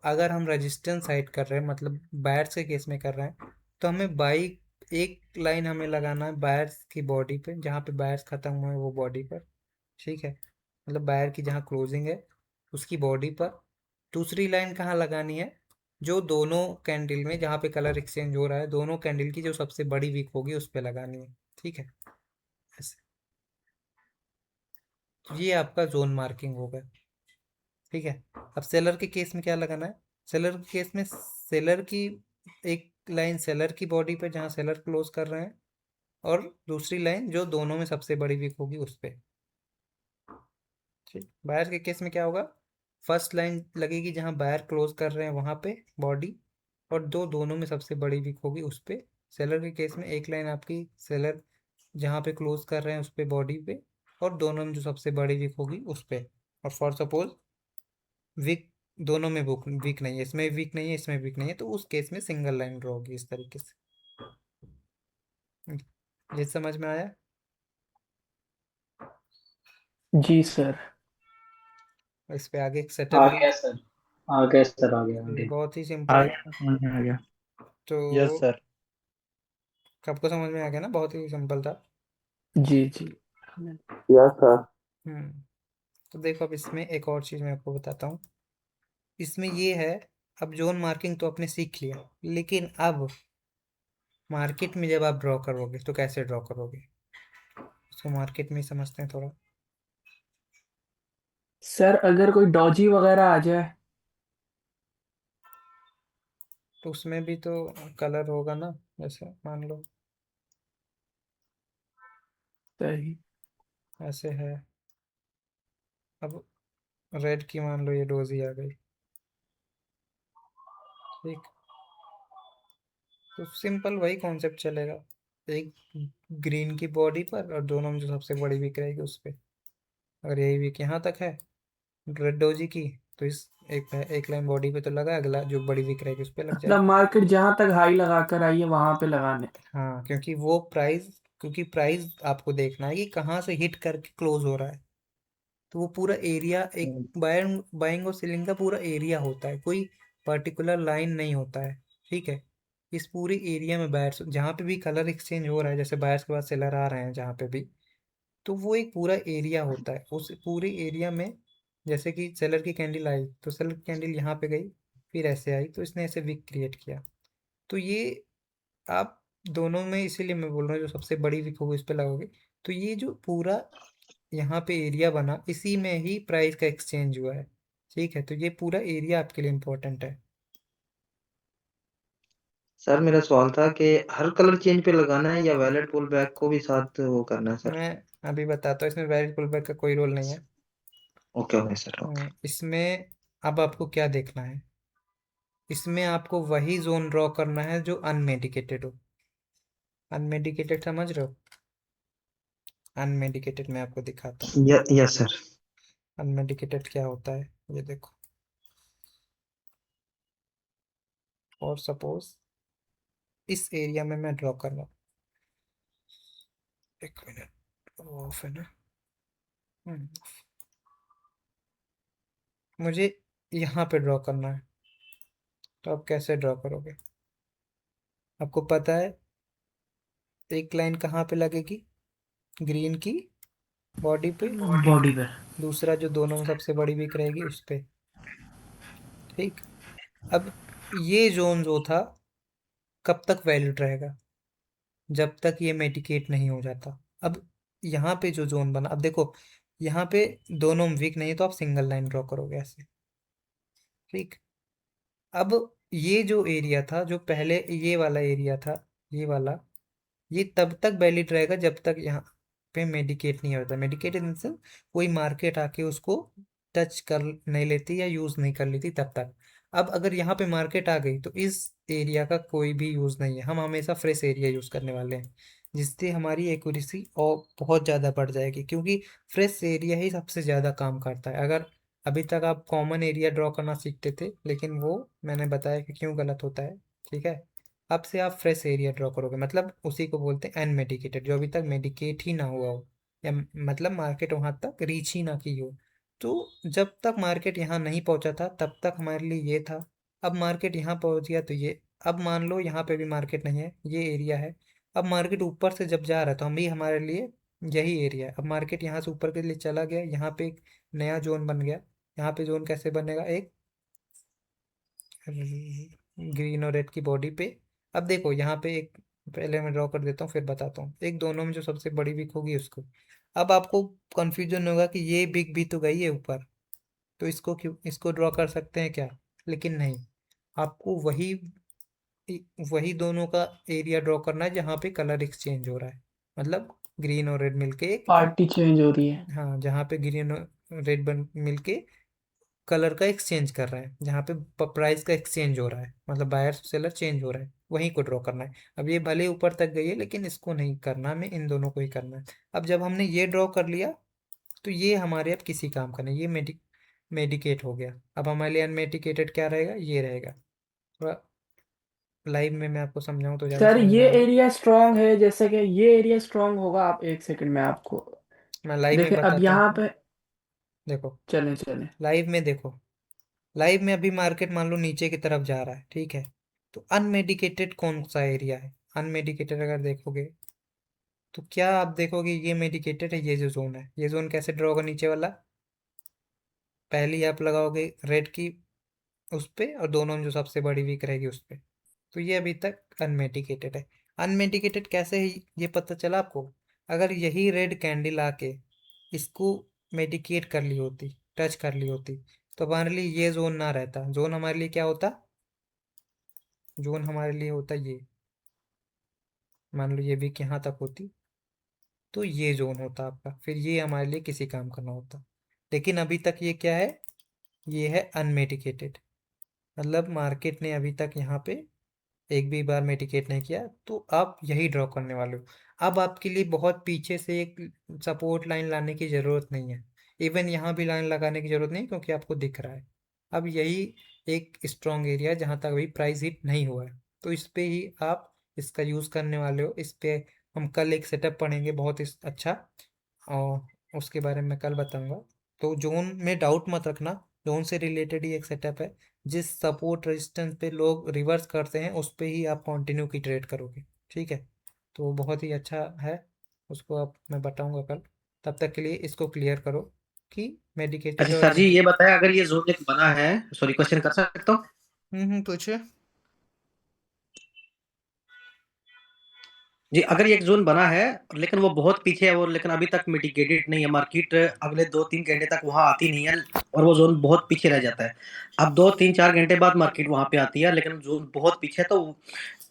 अगर हम रेजिस्टेंस साइड कर रहे हैं मतलब बायर्स के केस में कर रहे हैं, तो हमें बाई एक लाइन हमें लगाना है बायर्स की बॉडी पे, जहाँ पे बायर्स खत्म हुए हैं वो बॉडी पर, ठीक है। मतलब बायर की जहाँ क्लोजिंग है उसकी बॉडी पर। दूसरी लाइन कहाँ लगानी है, जो दोनों कैंडल में जहाँ पे कलर एक्सचेंज हो रहा है दोनों कैंडल की जो सबसे बड़ी वीक होगी उस पे लगानी है, ठीक है। ऐसे तो ये आपका जोन मार्किंग होगा, ठीक है। अब सेलर के केस में क्या लगाना है, सेलर के केस में सेलर की एक लाइन सेलर की बॉडी पे जहाँ सेलर क्लोज कर रहे हैं, और दूसरी लाइन जो दोनों में सबसे बड़ी वीक होगी उस पे, ठीक। बायर के केस में क्या होगा, फर्स्ट लाइन लगेगी जहाँ बायर क्लोज कर रहे हैं वहां पे बॉडी, और दो दोनों में सबसे बड़ी वीक होगी उस पे। सेलर के केस में एक लाइन आपकी सेलर जहाँ पे क्लोज कर रहे हैं उस पे बॉडी पे, और दोनों में जो सबसे बड़ी वीक होगी उस पे। और फॉर सपोज वीक दोनों में वीक नहीं है, इसमें वीक नहीं है इसमें वीक नहीं है, तो उस केस में सिंगल लाइन ड्रॉ होगी इस तरीके से। ये समझ में आया। जी सर। इस पे आगे एक आ सेटअप भी, गया सर, आ गया सर, आ गया, आ ये गया। बहुत ही आ सिंपल है। गया, समझ में आ गया। तो यस सर। सबको समझ में आ गया ना, बहुत ही सिंपल था। जी जी। Yes sir. हम्म। तो देखो अब इसमें एक और चीज़ मैं आपको बताता हूँ। इसमें ये है, अब जोन मार्किंग तो आपने सीख लिया, लेकिन अब मार्केट में जब आप ड्रॉ करोगे तो कैसे ड्रॉ करोगे, इसको मार्केट में ही समझते हैं थोड़ा। सर अगर कोई डॉजी वगैरह आ जाए। तो उसमें भी तो कलर होगा ना, जैसे मान लो सही। ऐसे है, अब रेड की मान लो ये डोजी आ गई, ठीक। तो सिंपल वही कॉन्सेप्ट चलेगा, एक ग्रीन की बॉडी पर और दोनों में जो सबसे बड़ी वीक रहेगी उस पर। अगर यही वीक यहाँ तक है रेड डोजी की, तो इस एक लाइन बॉडी पे तो लगा, अगला जो बड़ी वीक रहेगी उस पर लग मतलब जाएगा। मार्केट जहां तक हाई लगा कर आई है वहां पे लगाने। हाँ, क्योंकि प्राइस आपको देखना है कि कहाँ से हिट करके क्लोज हो रहा है। तो वो पूरा एरिया एक बाइंग और सेलिंग का पूरा एरिया होता है, कोई पर्टिकुलर लाइन नहीं होता है। ठीक है, इस पूरी एरिया में बायर्स जहाँ पे भी कलर एक्सचेंज हो रहा है, जैसे बायर्स के बाद सेलर आ रहे हैं जहाँ पे भी, तो वो एक पूरा एरिया होता है। उस पूरे एरिया में जैसे कि सेलर की कैंडल आई तो सेलर की कैंडल यहाँ पे गई, फिर ऐसे आई तो इसने ऐसे विक क्रिएट किया। तो ये आप दोनों में, इसीलिए मैं बोल रहा हूँ जो सबसे बड़ी विक होगी इस पे लगोगे, तो ये जो पूरा यहाँ पे एरिया बना इसी में ही प्राइस का एक्सचेंज हुआ है। ठीक है, तो ये पूरा एरिया आपके लिए इम्पोर्टेंट है। सर मेरा सवाल था कि हर कलर चेंज पे लगाना है या वैलिड पुल बैक को भी साथ वो करना है सर? मैं अभी बताता हूँ, इसमें वैलिड पुलबैक का कोई रोल नहीं है। Okay okay sir okay. इसमें अब आपको क्या देखना है, इसमें आपको वही जोन ड्रॉ करना है जो अनमेडिकेटेड हो। अनमेडिकेटेड समझ रहे हो? अनमेडिकेटेड मैं आपको दिखाता हूँ। Yes sir. अनमेडिकेटेड क्या होता है ये देखो। और सपोज इस एरिया में मैं ड्रॉ कर रहा हूँ, एक मिनट ऑफ है ना। हम्म, मुझे यहाँ पे ड्रॉ करना है, तो आप कैसे ड्रॉ करोगे? आपको पता है एक लाइन कहाँ पे लगेगी, ग्रीन की बॉडी पे, बॉडी पे। दूसरा जो दोनों में सबसे बड़ी वीक रहेगी उस पे। ठीक, अब ये जोन जो था कब तक वैलिड रहेगा, जब तक ये मेडिकेट नहीं हो जाता। अब यहाँ पे जो जोन बना, अब देखो यहाँ पे दोनों वीक नहीं तो आप सिंगल लाइन ड्रॉ करोगे ऐसे। ठीक, अब ये जो एरिया था, जो पहले ये वाला एरिया था, ये वाला, ये तब तक वैलिड रहेगा जब तक यहाँ पे मेडिकेट नहीं होता। मेडिकेट इन सेंस कोई मार्केट आके उसको टच कर नहीं लेती या यूज़ नहीं कर लेती तब तक। अब अगर यहाँ पे मार्केट आ गई तो इस एरिया का कोई भी यूज़ नहीं है, हम हमेशा फ्रेश एरिया यूज़ करने वाले हैं, जिससे हमारी एक्यूरेसी और बहुत ज़्यादा बढ़ जाएगी, क्योंकि फ्रेश एरिया ही सबसे ज़्यादा काम करता है। अगर अभी तक आप कॉमन एरिया ड्रॉ करना सीखते थे, लेकिन वो मैंने बताया कि क्यों गलत होता है। ठीक है, अब से आप फ्रेश एरिया ड्रॉ करोगे, मतलब उसी को बोलते हैं अनमेडिकेटेड, जो अभी तक मेडिकेट ही ना हुआ हो, या मतलब मार्केट वहां तक रीच ही ना की हो। तो जब तक मार्केट यहाँ नहीं पहुंचा था तब तक हमारे लिए ये था। अब मार्केट यहाँ पहुंच गया तो ये, अब मान लो यहाँ पे भी मार्केट नहीं है, ये एरिया है। अब मार्केट ऊपर से जब जा रहा है तो हम भी, हमारे लिए यही एरिया है। अब मार्केट यहाँ से ऊपर के लिए चला गया, यहाँ पे एक नया जोन बन गया। यहाँ पे जोन कैसे बनेगा, एक ग्रीन और रेड की बॉडी पे। अब देखो यहाँ पे एक, पहले मैं ड्रॉ कर देता हूँ फिर बताता हूँ, एक दोनों में जो सबसे बड़ी बिग होगी उसको। अब आपको कंफ्यूजन होगा कि ये बिग भी तो गई है ऊपर, तो इसको क्यों, इसको ड्रॉ कर सकते हैं क्या? लेकिन नहीं, आपको वही वही दोनों का एरिया ड्रॉ करना है जहाँ पे कलर एक्सचेंज हो रहा है, मतलब ग्रीन और रेड मिलके एक, पार्टी चेंज हो रही है। हाँ जहाँ पे ग्रीन और रेड बन मिलके कलर का एक्सचेंज कर रहा है, जहाँ पे प्राइस का एक्सचेंज हो रहा है, मतलब बायर सेलर चेंज हो रहा है, वहीं को ड्रॉ करना है। अब ये भले ऊपर तक गई है लेकिन इसको नहीं करना, हमें इन दोनों को ही करना है। अब जब हमने ये ड्रॉ कर लिया तो ये हमारे अब किसी काम का नहीं, ये मेडिकेट हो गया। अब हमारे लिए अनमेडिकेटेड क्या रहेगा, ये रहेगा। थोड़ा लाइव में मैं आपको समझाऊं तो ज़्यादा सर समझ में ये आएगा। एरिया स्ट्रांग है, जैसे कि ये एरिया स्ट्रांग होगा, आप एक सेकंड में आपको मैं लाइव में देखें अब बताता यहाँ हूँ, पे। देखो चलें चलें। लाइव में देखो। लाइव में अभी मार्केट मान लो नीचे की तरफ जा रहा है, ठीक है, तो अनमेडिकेटेड कौन सा एरिया है? अनमेडिकेटेड अगर देखोगे तो क्या आप देखोगे, ये मेडिकेटेड है, ये जो जोन है, ये जोन कैसे ड्रॉ होगा नीचे वाला? पहली आप लगाओगे रेड की उस पे और दोनों में जो सबसे बड़ी वीक रहेगी उस पे। तो ये अभी तक अनमेडिकेटेड है। अनमेडिकेटेड कैसे है ये पता चला आपको? अगर यही रेड कैंडल आके इसको मेडिकेट कर ली होती, टच कर ली होती, तो हमारे लिए ये जोन ना रहता। जोन हमारे लिए क्या होता? जोन हमारे लिए होता ये, मान लो ये वीक यहाँ तक होती तो ये जोन होता आपका, फिर ये हमारे लिए किसी काम का ना होता। लेकिन अभी तक ये क्या है, ये है अनमेडिकेटेड, मतलब मार्केट ने अभी तक यहाँ पे एक भी बार मिटिगेट नहीं किया, तो आप यही ड्रॉ करने वाले हो। अब आपके लिए बहुत पीछे से एक सपोर्ट लाइन लाने की ज़रूरत नहीं है, इवन यहाँ भी लाइन लगाने की ज़रूरत नहीं, क्योंकि आपको दिख रहा है। अब यही एक स्ट्रॉन्ग एरिया है जहाँ तक अभी प्राइस हिट नहीं हुआ है, तो इस पे ही आप इसका यूज़ करने वाले हो। इस पे हम कल एक सेटअप पढ़ेंगे बहुत अच्छा, और उसके बारे में कल बताऊंगा। तो जोन में डाउट मत रखना, जोन से रिलेटेड ही एक सेटअप है। जिस सपोर्ट रेजिस्टेंस पे लोग रिवर्स करते हैं उस पे ही आप कंटिन्यू की ट्रेड करोगे, ठीक है। तो बहुत ही अच्छा है, उसको आप मैं बताऊंगा कल। तब तक के लिए इसको क्लियर करो कि मेडिकेटेड अच्छा और सर जी, ये बताया अगर ये जोन एक बना है, सॉरी क्वेश्चन कर सकता हूँ? पूछे। जी, अगर ये एक जोन बना है लेकिन वो बहुत पीछे है, और लेकिन अभी तक मिटिगेटेड नहीं है, मार्केट अगले 2-3 घंटे तक वहां आती नहीं है और वो जोन बहुत पीछे रह जाता है। अब 2-3-4 घंटे बाद मार्केट वहां पे आती है, लेकिन जोन बहुत पीछे है, तो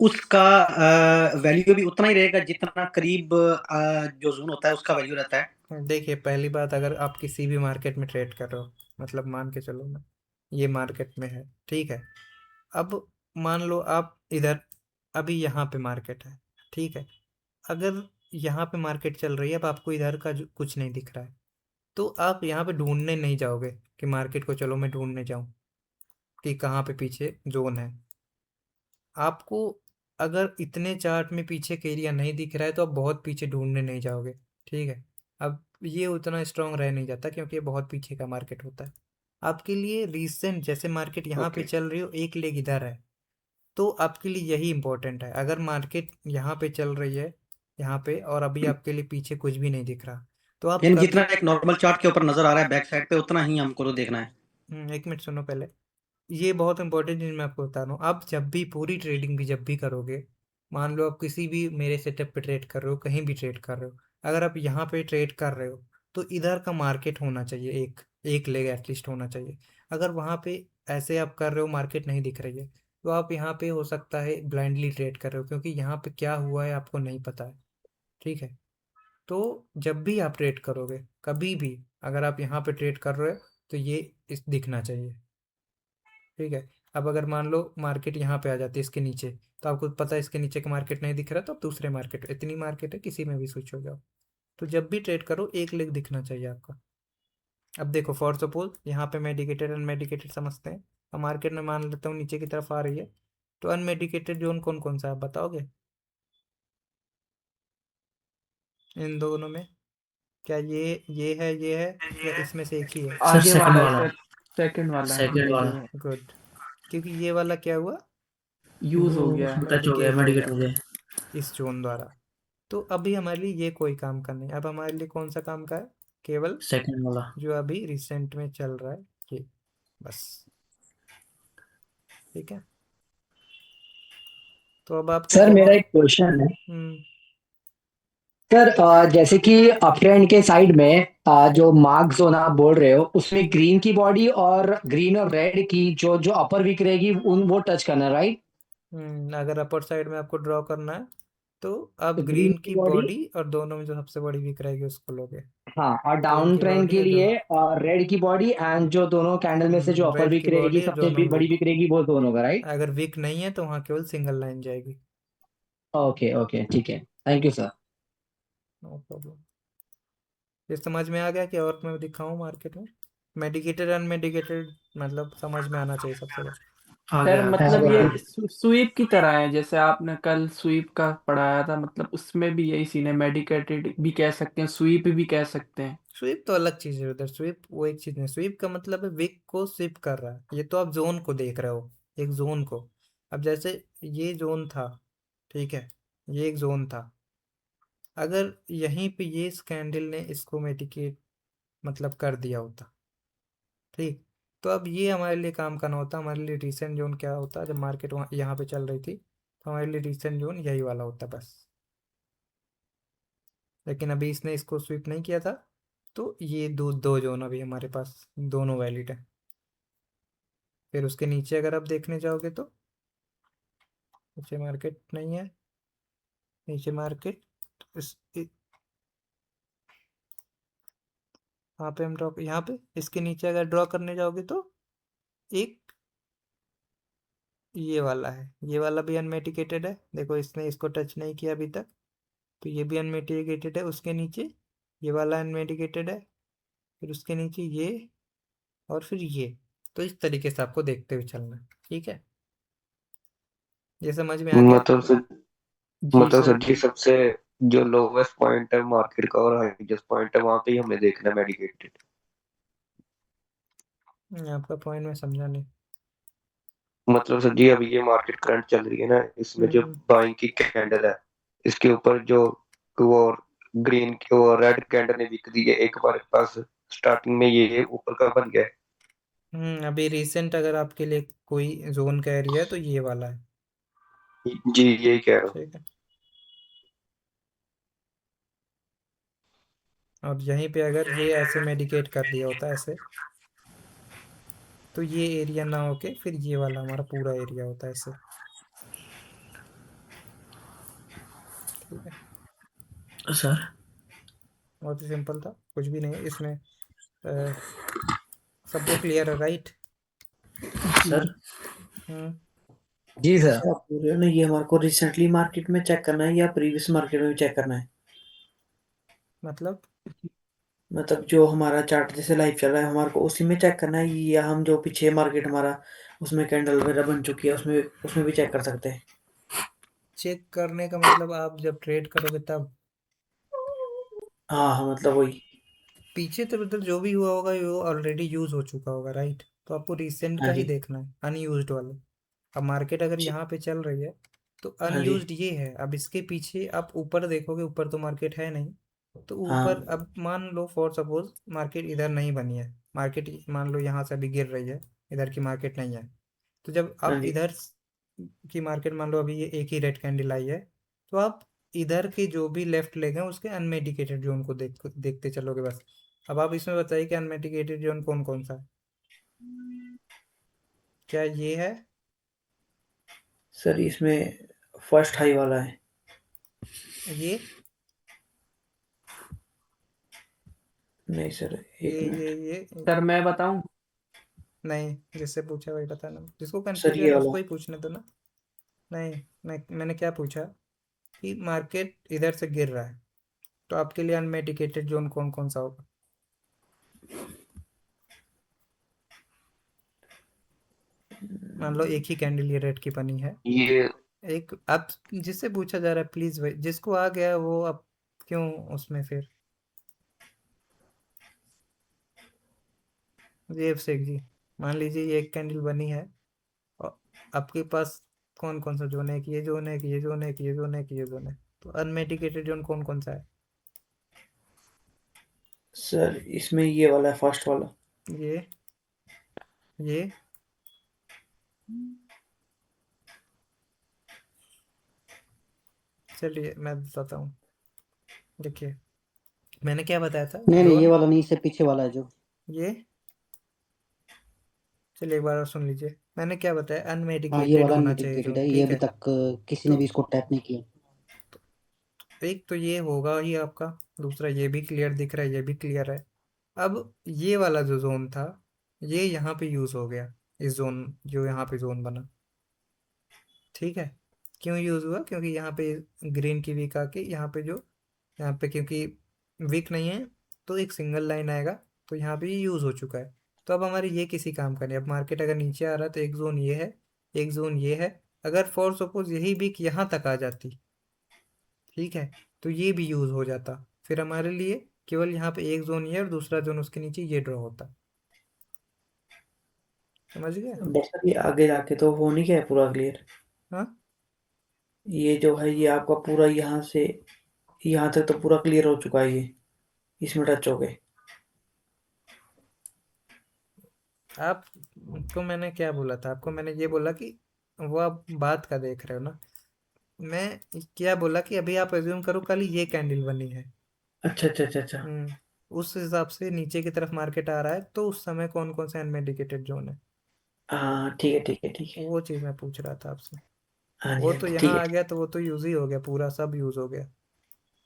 उसका वैल्यू भी उतना ही रहेगा जितना करीब जो जोन होता है उसका वैल्यू रहता है। देखिए, पहली बात, अगर आप किसी भी मार्केट में ट्रेड कर रहे हो, मतलब मान के चलो ना ये मार्केट में है, ठीक है। अब मान लो आप इधर, अभी यहाँ पे मार्केट है, ठीक है। अगर यहाँ पे मार्केट चल रही है, अब आपको इधर का कुछ नहीं दिख रहा है, तो आप यहाँ पे ढूंढने नहीं जाओगे कि मार्केट को चलो मैं ढूंढने जाऊँ कि कहाँ पे पीछे जोन है। आपको अगर इतने चार्ट में पीछे का एरिया नहीं दिख रहा है तो आप बहुत पीछे ढूंढने नहीं जाओगे, ठीक है। अब ये उतना स्ट्रांग रह नहीं जाता, क्योंकि ये बहुत पीछे का मार्केट होता है। आपके लिए रिसेंट जैसे मार्केट यहाँ पे ओके। चल रही हो, एक लेग इधर है, तो आपके लिए यही इंपॉर्टेंट है। अगर मार्केट यहाँ पे चल रही है, यहाँ पे, और अभी आपके लिए पीछे कुछ भी नहीं दिख रहा, तो आप यानी कभी जितना एक नॉर्मल चार्ट के ऊपर नजर आ रहा है बैक साइड पे, उतना ही हमको तो देखना है। एक मिनट सुनो पहले। ये बहुत इंपॉर्टेंट चीज़ मैं आपको बता रहा हूँ। आप जब भी पूरी ट्रेडिंग भी जब भी करोगे, मान लो आप किसी भी मेरे सेटअप पे ट्रेड कर रहे हो, कहीं भी ट्रेड कर रहे हो, अगर आप यहाँ पे ट्रेड कर रहे हो तो इधर का मार्केट होना चाहिए, एक एक लेग एटलीस्ट होना चाहिए। अगर वहाँ पे ऐसे आप कर रहे हो, मार्केट नहीं दिख रही है, तो आप यहाँ पे हो सकता है ब्लाइंडली ट्रेड कर रहे हो, क्योंकि यहाँ पे क्या हुआ है आपको नहीं पता है, ठीक है। तो जब भी आप ट्रेड करोगे, कभी भी अगर आप यहाँ पे ट्रेड कर रहे हो, तो ये इस दिखना चाहिए, ठीक है। अब अगर मान लो मार्केट यहाँ पे आ जाती है इसके नीचे, तो आपको पता है इसके नीचे का मार्केट नहीं दिख रहा, तो आप दूसरे मार्केट, इतनी मार्केट है किसी में भी स्विच हो जाओ। तो जब भी ट्रेड करो एक लेग दिखना चाहिए आपका। अब देखो, फॉर सपोज यहाँ पे मेडिकेटेड अनमेडिकेटेड समझते हैं, अब मार्केट में मान लेता हूँ नीचे की तरफ आ रही है, तो अनमेडिकेटेड जोन कौन कौन सा है आप बताओगे इन दोनों में? क्या ये है या इसमें से एक ही है? सर आगे सेकंड वाला है वाला, सर, सेकंड वाला है, सेकंड वाला गुड, क्योंकि ये वाला क्या हुआ, यूज हो वो गया है। टच हो गया, मेडिकेट हो मेडिकेट गया हो गया। इस जोन द्वारा। तो अभी हमारे लिए ये कोई काम का नहीं, अब हमारे लिए कौन सा काम का है, केवल सेकंड वाला। जो अभी रिसेंट में चल रहा है ये, बस, ठीक है। तो अब आपको सर मेरा बहुत एक क्वेश्चन है। हम्म सर जैसे कि अप ट्रेंड के साइड में जो मार्क जोन आप बोल रहे हो उसमें ग्रीन की बॉडी और ग्रीन और रेड की जो जो अपर वीक रहेगी उन वो टच करना, राइट? अगर अपर साइड में आपको ड्रॉ करना है, तो आप तो ग्रीन ग्रीन की की बॉडी, बॉडी और दोनों में जो सबसे बड़ी वीक रहेगी उसको लोगे। हाँ, और ग्रीन डाउन की ट्रेंड बॉडी के और जो लिए रेड की बॉडी एंड जो दोनों कैंडल में से जो अपर रेड वीक की रहेगी, बॉडी और सबसे दोनों में बड़ी वीक। वीक रहेगी, वो दोनों का, राइट? अगर वीक नहीं है तो वहाँ केवल सिंगल लाइन जाएगी। ओके ओके, ठीक है, thank you sir. No problem. ये समझ में आ गया कि और मैं दिखाऊं मार्केट में मेडिकेटेड अनमेडिकेटेड, मतलब समझ में आना चाहिए सबसे पहले। आ सर गया, आ मतलब गया। ये हाँ, स्वीप की तरह है, जैसे आपने कल स्वीप का पढ़ाया था, मतलब उसमें भी यही सीन है, मेडिकेटेड भी कह सकते हैं, स्वीप भी कह सकते हैं। स्वीप तो अलग चीज है, उधर स्वीप वो एक चीज नहीं, स्वीप का मतलब है विक को स्वीप कर रहा है, ये तो आप जोन को देख रहे हो, एक जोन को। अब जैसे ये जोन था, ठीक है, ये एक जोन था, अगर यहीं पे ये इस कैंडल ने इसको मेडिकेट मतलब कर दिया होता, ठीक, तो अब ये हमारे लिए काम करना होता, हमारे लिए रिसेंट जोन क्या होता, जब मार्केट वहाँ यहाँ पे चल रही थी, तो हमारे लिए रिसेंट जोन यही वाला होता बस। लेकिन अभी इसने इसको स्वीप नहीं किया था, तो ये दो दो जोन अभी हमारे पास दोनों वैलिड है। फिर उसके नीचे अगर आप देखने जाओगे तो नीचे मार्केट नहीं है, नीचे मार्केट यहाँ पे हम ड्रॉ, यहाँ पे इसके नीचे अगर ड्रॉ करने जाओगे तो एक ये वाला है, ये वाला भी अनमिटिगेटेड है। देखो इसने इसको टच नहीं किया अभी तक, तो ये भी अनमिटिगेटेड है। उसके नीचे ये वाला अनमिटिगेटेड है, फिर उसके नीचे ये, और फिर ये। तो इस तरीके से आपको देखते हुए चलना है, ठीक है? ये समझ में आ गया? मतलब सर जी मतलब सर। सर जी सबसे जो लोवेस्ट पॉइंट है मार्केट का और हाईएस्ट पॉइंट है वहां पे ही हमें देखना है मेडिकेटेड। आपका पॉइंट मैं समझा नहीं। मतलब सर जी अभी ये मार्केट करंट चल रही है ना, इसमें जो हम्म, बाइंग की कैंडल है इसके ऊपर जो वो ग्रीन की वो रेड कैंडल ने विक दी है एक बार पास स्टार्टिंग में ये ऊपर का बन गया है। अभी रिसेंट अगर आपके लिए कोई जोन का एरिया है तो ये वाला है, जी यही कह रहा हूँ। ठीक है? और यहीं पे अगर ये ऐसे मेडिकेट कर दिया होता ऐसे, तो ये एरिया ना होके फिर ये वाला हमारा पूरा एरिया होता है ऐसे, ठीक है? सर। बहुत ही सिंपल था, कुछ भी नहीं है इसमें। सबको क्लियर है, राइट? सर। हम्म जी सर। सर आप बोल रहे हो ना, ये हमारे को रिसेंटली मार्केट में चेक करना है या प्रीवियस मार्केट में चेक करना है? मतलब मतलब जो हमारा चार्ट जैसे लाइव चल रहा है हमारे को उसी में चेक करना है, या हम जो पीछे मार्केट हमारा उसमें कैंडल वगैरह बन चुकी है उसमें उसमें भी चेक कर सकते हैं? चेक करने का मतलब आप जब ट्रेड करोगे तब? हाँ हाँ, मतलब वही। पीछे तो मतलब जो भी हुआ होगा वो ऑलरेडी यूज हो चुका होगा, राइट? तो आपको रिसेंट हाँ का ही जी। देखना है, अनयूज्ड वाले। अब मार्केट अगर जी। यहाँ पे चल रही है तो हाँ जी। अनयूज्ड ये है। अब इसके पीछे आप ऊपर देखोगे, ऊपर तो मार्केट है नहीं, तो ऊपर हाँ। अब मान लो फॉर सपोज मार्केट इधर नहीं बनी है, मार्केट मान लो यहाँ से अभी गिर रही है, इधर की मार्केट नहीं है। तो जब हाँ आप जी। इधर की मार्केट मान लो अभी ये एक ही रेड कैंडल आई है, तो आप इधर के जो भी लेफ्ट लेग हैं उसके अनमेडिकेटेड जोन को देखते चलोगे बस। अब आप इसमें बताइए कि अनमेडिकेटेड जोन कौन कौन सा है? क्या ये है? सर इसमें फर्स्ट हाई वाला है। ये नहीं सर, ये एक मिनट। ये सर मैं बताऊं? नहीं, जिससे पूछा वही बताना, जिसको सर कंफ्यूजन ये है वाला। उसको ही पूछने दो ना। नहीं, मैंने क्या पूछा कि मार्केट इधर से गिर रहा है, तो आपके लिए अनमेडिकेटेड जोन कौन कौन सा होगा? मान लो एक ही कैंडल ये रेड की बनी है, ये एक अब जिससे पूछा जा रहा है प्लीज भाई, जिसको आ गया वो अब क्यों उसमें फिर। ये शेख जी, मान लीजिए ये एक कैंडल बनी है और आपके पास कौन कौन सा जोन है, कि ये जोन है, कि ये जोन है, कि ये जोन है, कि ये जोन है, तो अनमेडिकेटेड जोन कौन कौन सा है? सर इसमें ये वाला है, फर्स्ट वाला। ये चलिए मैं बताता हूँ। देखिए मैंने क्या बताया था नहीं नहीं, ये जोन, वाला नहीं, इससे पीछे वाला है जो। ये चलिए एक बार और सुन लीजिए, मैंने क्या बताया, हाँ, ये अनमेडिकेटेड वाला होना चाहिए अनमिटिगेटेड जोन, है, ये ठीक अभी है? तक किसी ने तो भी इसको टैप नहीं किया। एक तो ये होगा ही आपका, दूसरा ये भी क्लियर दिख रहा है, ये भी क्लियर है। अब ये वाला जो जोन था ये यहाँ पे यूज हो गया, इस जोन जो यहाँ पे जोन बना, ठीक है? क्यों यूज हुआ? क्योंकि यहाँ पे ग्रीन की वीक आके यहाँ पे जो, यहाँ पे क्योंकि वीक नहीं है तो एक सिंगल लाइन आएगा, तो यहाँ पे ये यूज हो चुका है। तो अब हमारे ये किसी काम का नहीं। अब मार्केट अगर नीचे आ रहा है तो एक जोन ये है, एक जोन ये है। अगर फॉर सपोज यही वीक यहाँ तक आ जाती, ठीक है, तो ये भी यूज हो जाता, फिर हमारे लिए केवल यहाँ पे एक जोन ये और दूसरा जोन उसके नीचे ये ड्रॉ होता। समझ गए? बट सर ये आगे जाके तो हो नहीं गया है पूरा क्लियर। हाँ, ये जो है ये आपका पूरा यहाँ से यहाँ तक तो पूरा क्लियर हो चुका है, ये इसमें टच हो गए। आपको मैंने क्या बोला था? आपको मैंने ये बोला कि वो आप बात का देख रहे हो ना। मैं क्या बोला कि अभी आप एज्यूम करो कल ये कैंडल बनी है, अच्छा अच्छा अच्छा अच्छा। उस हिसाब से नीचे की तरफ मार्केट आ रहा है, तो उस समय कौन कौन से अनमेडिकेटेड जोन है, हाँ ठीक है ठीक है ठीक है। वो चीज़ मैं पूछ रहा था आपसे। हाँ जी वो हाँ तो जी यहाँ ठीक है आ गया तो वो तो यूज ही हो गया, पूरा सब यूज हो गया।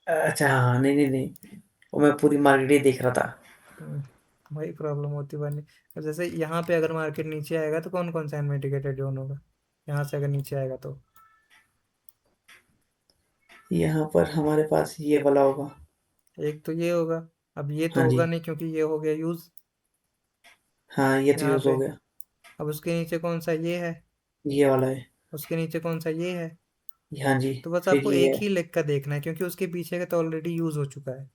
अच्छा हाँ, नहीं नहीं नहीं, वो मैं पूरी मार्केट ही देख रहा था। वही प्रॉब्लम होती बनी। अब जैसे यहाँ पे अगर मार्केट नीचे आएगा तो कौन कौन सा अनमिटिगेटेड जोन होगा? यहाँ से अगर नीचे आएगा तो यहाँ पर हमारे पास ये वाला होगा। एक तो ये होगा, अब ये तो हाँ जी। होगा नहीं क्योंकि ये हो गया यूज हाँ, ये तो यहाँ यूज पे। हो गया। अब उसके नीचे कौन सा ये है, ये वाला है। उसके नीचे कौन सा ये है, हाँ जी। तो बस फिर आपको ये एक है। ही लिख कर देखना है क्योंकि उसके पीछे का तो ऑलरेडी यूज हो चुका है।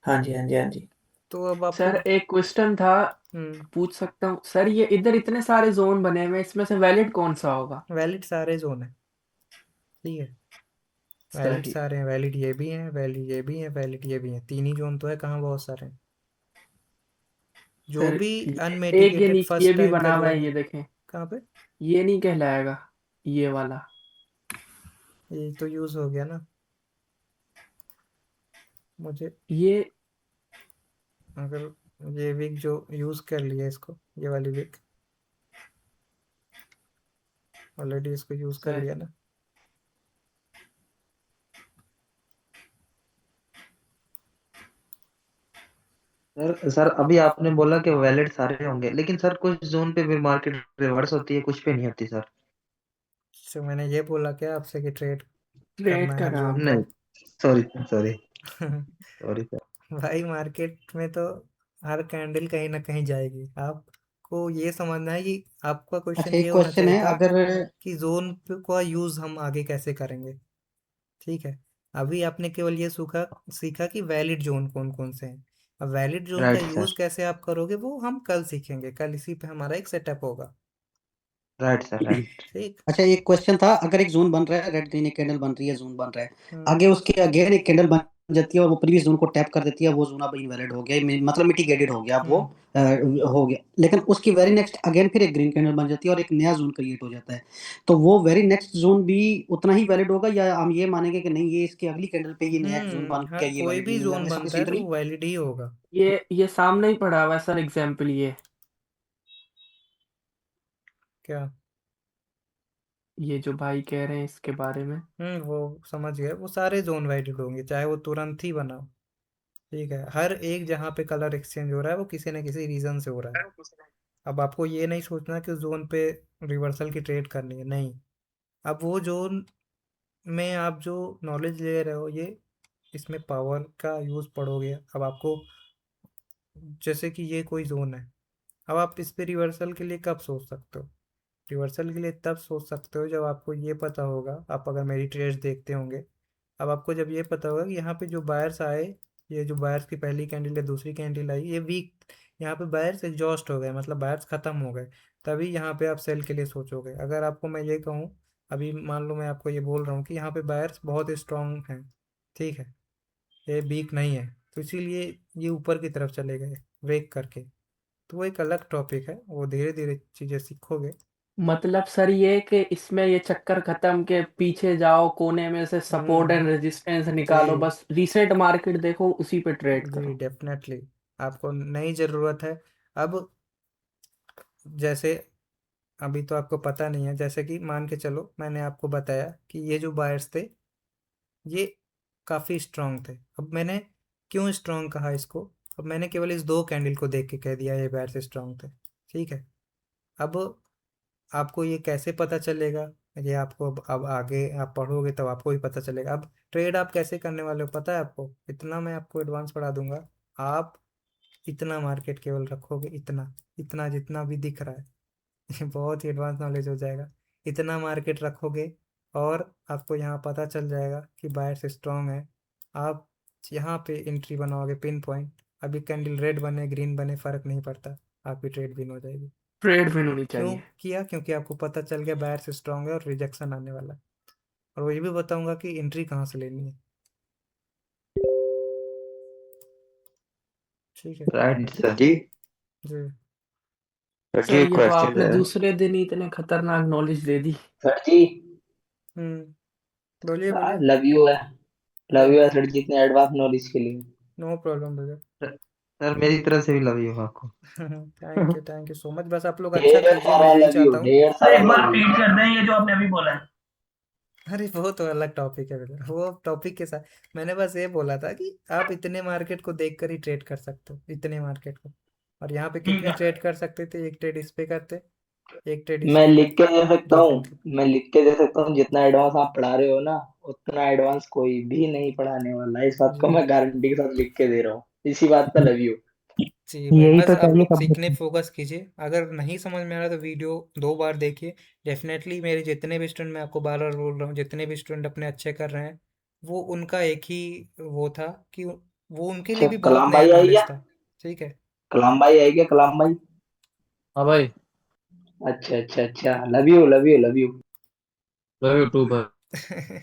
हाँ जी, हाँ जी, हाँ जी। तो अब आपको सर एक क्वेश्चन था, पूछ सकता हूँ सर? ये इधर इतने सारे जोन बने हुए हैं, इसमें से वैलिड कौन सा होगा? वैलिड सारे जोन है, ठीक है, वैलिड सही। सारे हैं, वैलिड ये भी हैं, वैलिड ये भी हैं, वैलिड ये भी हैं, 3 ही जोन तो है, कहाँ बहुत सारे हैं। जो सर भी एक ये अनमेटिकेटेड ये फर्स्ट भी टाइम बना हुआ है, करवाएगा। ये देखें, कहाँ पे? ये नहीं कहलाएगा ये वाला? ये तो यूज हो गया ना, मुझे ये अगर ये विक जो यूज कर लिया इसको, ये वाली विक ऑलरेडी इसको यूज कर सर लिया ना। सर अभी आपने बोला कि वैलिड सारे होंगे, लेकिन सर कुछ जोन पे भी मार्केट रिवर्स होती है, कुछ पे नहीं होती सर। तो मैंने ये बोला क्या आपसे कि ट्रेड ट्रेड करना है का हर काम। जोन नहीं, सॉरी सॉरी पे। Sorry sir. भाई मार्केट में तो हर कैंडल कहीं ना कहीं जाएगी, आपको ये समझना है कि आपका क्वेश्चन अच्छा, ये एक होना क्वेश्चन चाहिए है, था अगर कि जोन का यूज हम आगे कैसे करेंगे, ठीक है। अभी आपने केवल ये सीखा कि वैलिड जोन कौन कौन से हैं। अब वैलिड जोन का राइट यूज सर, कैसे आप करोगे वो हम कल सीखेंगे, कल इसी पे हमारा एक सेटअप होगा, राइट सर, राइट। ठीक। अच्छा, एक क्वेश्चन था, अगर एक जोन बन रहा है, रेड ग्रीन एक कैंडल बन रही है, जोन बन रहा है, हम्म आगे उसके अगेन एक कैंडल बन जाती है और वो प्रीवियस जोन को टैप कर देती है, वो जोन अब इनवैलिड हो गया, मतलब मिटिगेटेड हो गया, अब वो हो गया। लेकिन उसकी वेरी नेक्स्ट अगेन फिर एक ग्रीन कैंडल बन जाती है और एक नया जोन क्रिएट हो जाता है, तो वो वेरी नेक्स्ट जोन भी उतना ही वैलिड होगा, या हम ये मानेंगे कि नहीं, ये इसकी अगली कैंडल पे ये नया जोन बन हर गया, ये कोई वैलिड भी नहीं होगा, जोन ऐसा कोई बनता है सीन तो तो नहीं? वो वैलिड ही होगा। ये सामने ही पड़ा हुआ है सर, एग्जाम्पल क्या? ये जो भाई कह रहे हैं इसके बारे में। वो समझ गए, वो सारे जोन वैलिड होंगे चाहे वो तुरंत ही बना हो, ठीक है। हर एक जहाँ पे कलर एक्सचेंज हो रहा है वो किसी न किसी रीजन से हो रहा है। अब आपको ये नहीं सोचना कि उस जोन पे रिवर्सल की ट्रेड करनी है, नहीं। अब वो जोन में आप जो नॉलेज ले रहे हो, ये इसमें पावर का यूज़ पढ़ोगे। अब आपको जैसे कि ये कोई जोन है, अब आप इस पे रिवर्सल के लिए कब सोच सकते हो? रिवर्सल के लिए तब सोच सकते हो जब आपको ये पता होगा, आप अगर मेरी ट्रेड्स देखते होंगे, अब आपको जब ये पता होगा कि यहाँ पे जो बायर्स आए, ये जो बायर्स की पहली कैंडल या दूसरी कैंडल आई, ये वीक, यहाँ पे बायर्स एग्जॉस्ट हो गए, मतलब बायर्स ख़त्म हो गए, तभी यहाँ पे आप सेल के लिए सोचोगे। अगर आपको मैं ये कहूँ, अभी मान लो मैं आपको ये बोल रहा हूँ कि यहाँ पे बायर्स बहुत स्ट्रांग हैं, ठीक है, ये वीक नहीं है, तो इसीलिए ये ऊपर की तरफ चले गए ब्रेक करके, तो वो एक अलग टॉपिक है, वो धीरे धीरे चीज़ें सीखोगे। मतलब सर ये कि इसमें ये चक्कर खत्म के पीछे जाओ, कोने में से सपोर्ट एंड रेजिस्टेंस निकालो, जी बस रीसेट मार्केट देखो, उसी पे ट्रेड जी, करो। डेफिनेटली आपको नई ज़रूरत है। अब जैसे अभी तो आपको पता नहीं है, जैसे कि मान के चलो मैंने आपको बताया कि ये जो बायर्स थे ये काफ़ी स्ट्रांग थे। अब मैंने क्यों स्ट्रांग कहा इसको, अब मैंने केवल इस 2 कैंडल को देख के कह दिया ये बायर्स स्ट्रांग थे, ठीक है। अब आपको ये कैसे पता चलेगा, ये आपको अब आगे आप पढ़ोगे तब आपको भी पता चलेगा। अब ट्रेड आप कैसे करने वाले हो पता है आपको, इतना मैं आपको एडवांस पढ़ा दूंगा। आप इतना मार्केट केवल रखोगे, इतना इतना जितना भी दिख रहा है बहुत ही एडवांस नॉलेज हो जाएगा। इतना मार्केट रखोगे और आपको यहाँ पता चल जाएगा कि बायर्स स्ट्रांग है, आप यहाँ पे एंट्री बनाओगे पिन पॉइंट, अभी कैंडल रेड बने ग्रीन बने फ़र्क नहीं पड़ता, आपकी ट्रेड विन हो जाएगी। ट्रेड विन होनी क्यों चाहिए। किया? क्योंकि आपको पता चल गया बायर्स स्ट्रांग है और रिजेक्शन आने वाला है। और वो ये भी बताऊंगा कि एंट्री कहाँ से लेनी है, ठीक है राइट सर जी। जी। सर जी सर एक ये तो क्वेश्चन आपने है। दूसरे दिन ही इतने खतरनाक नॉलेज दे दी। सर जी, बोलिए बोलिए। लव यू है, लव यू है सर जी, इतने एडवांस नॉलेज के लिए। No problem brother. सर मेरी तरफ से भी लव यू आपको। थैंक यू सो मच, बस आप लोग अच्छा ढेर कीजिए, मैं सारा यही लव यू, चाहता हूँ। ढेर सर सारा एक बार लव यू। रिपीट कर दें ये जो आपने अभी बोला है। अरे वो तो अलग टॉपिक है ब्रदर, वो टॉपिक के साथ मैंने बस ये बोला था कि आप इतने मार्केट को देखकर ही ट्रेड कर सकते हो, इतने मार्केट को। और यहाँ पे ठीक कितने है। ट्रेड कर सकते थे, एक ट्रेड इस पे करते एक मैं ट्रेडिशनल लिख के दे सकता दो हूँ कंट्री। मैं लिख के दे सकता हूँ जितना एडवांस आप पढ़ा रहे हो ना उतना एडवांस कोई भी नहीं पढ़ाने वाला है। इस बात को जी मैं गारंटी के साथ लिख के दे रहा हूँ। इसी बात पे लव यू। जी भाई, यही बस तो आप चाहिए लोग सीखने कंपनी। फोकस कीजिए। अगर नहीं समझ में आ रहा तो वीडियो 2 बार देखिए। डेफिनेटली मेरे जितने भी स्टूडेंट, मैं आपको बार बार बोल रहा हूँ, जितने भी स्टूडेंट अपने अच्छे कर रहे हैं, वो उनका एक ही वो था कि वो उनके लिए अच्छा भी बहुत कलाम नया भाई आई नॉलेज क्या? था। ठीक है। कलाम भाई आई क्या? कलाम भाई। हाँ भाई। अच्छा अच्छा अच्छा, love you love you love you. Love you too भाई।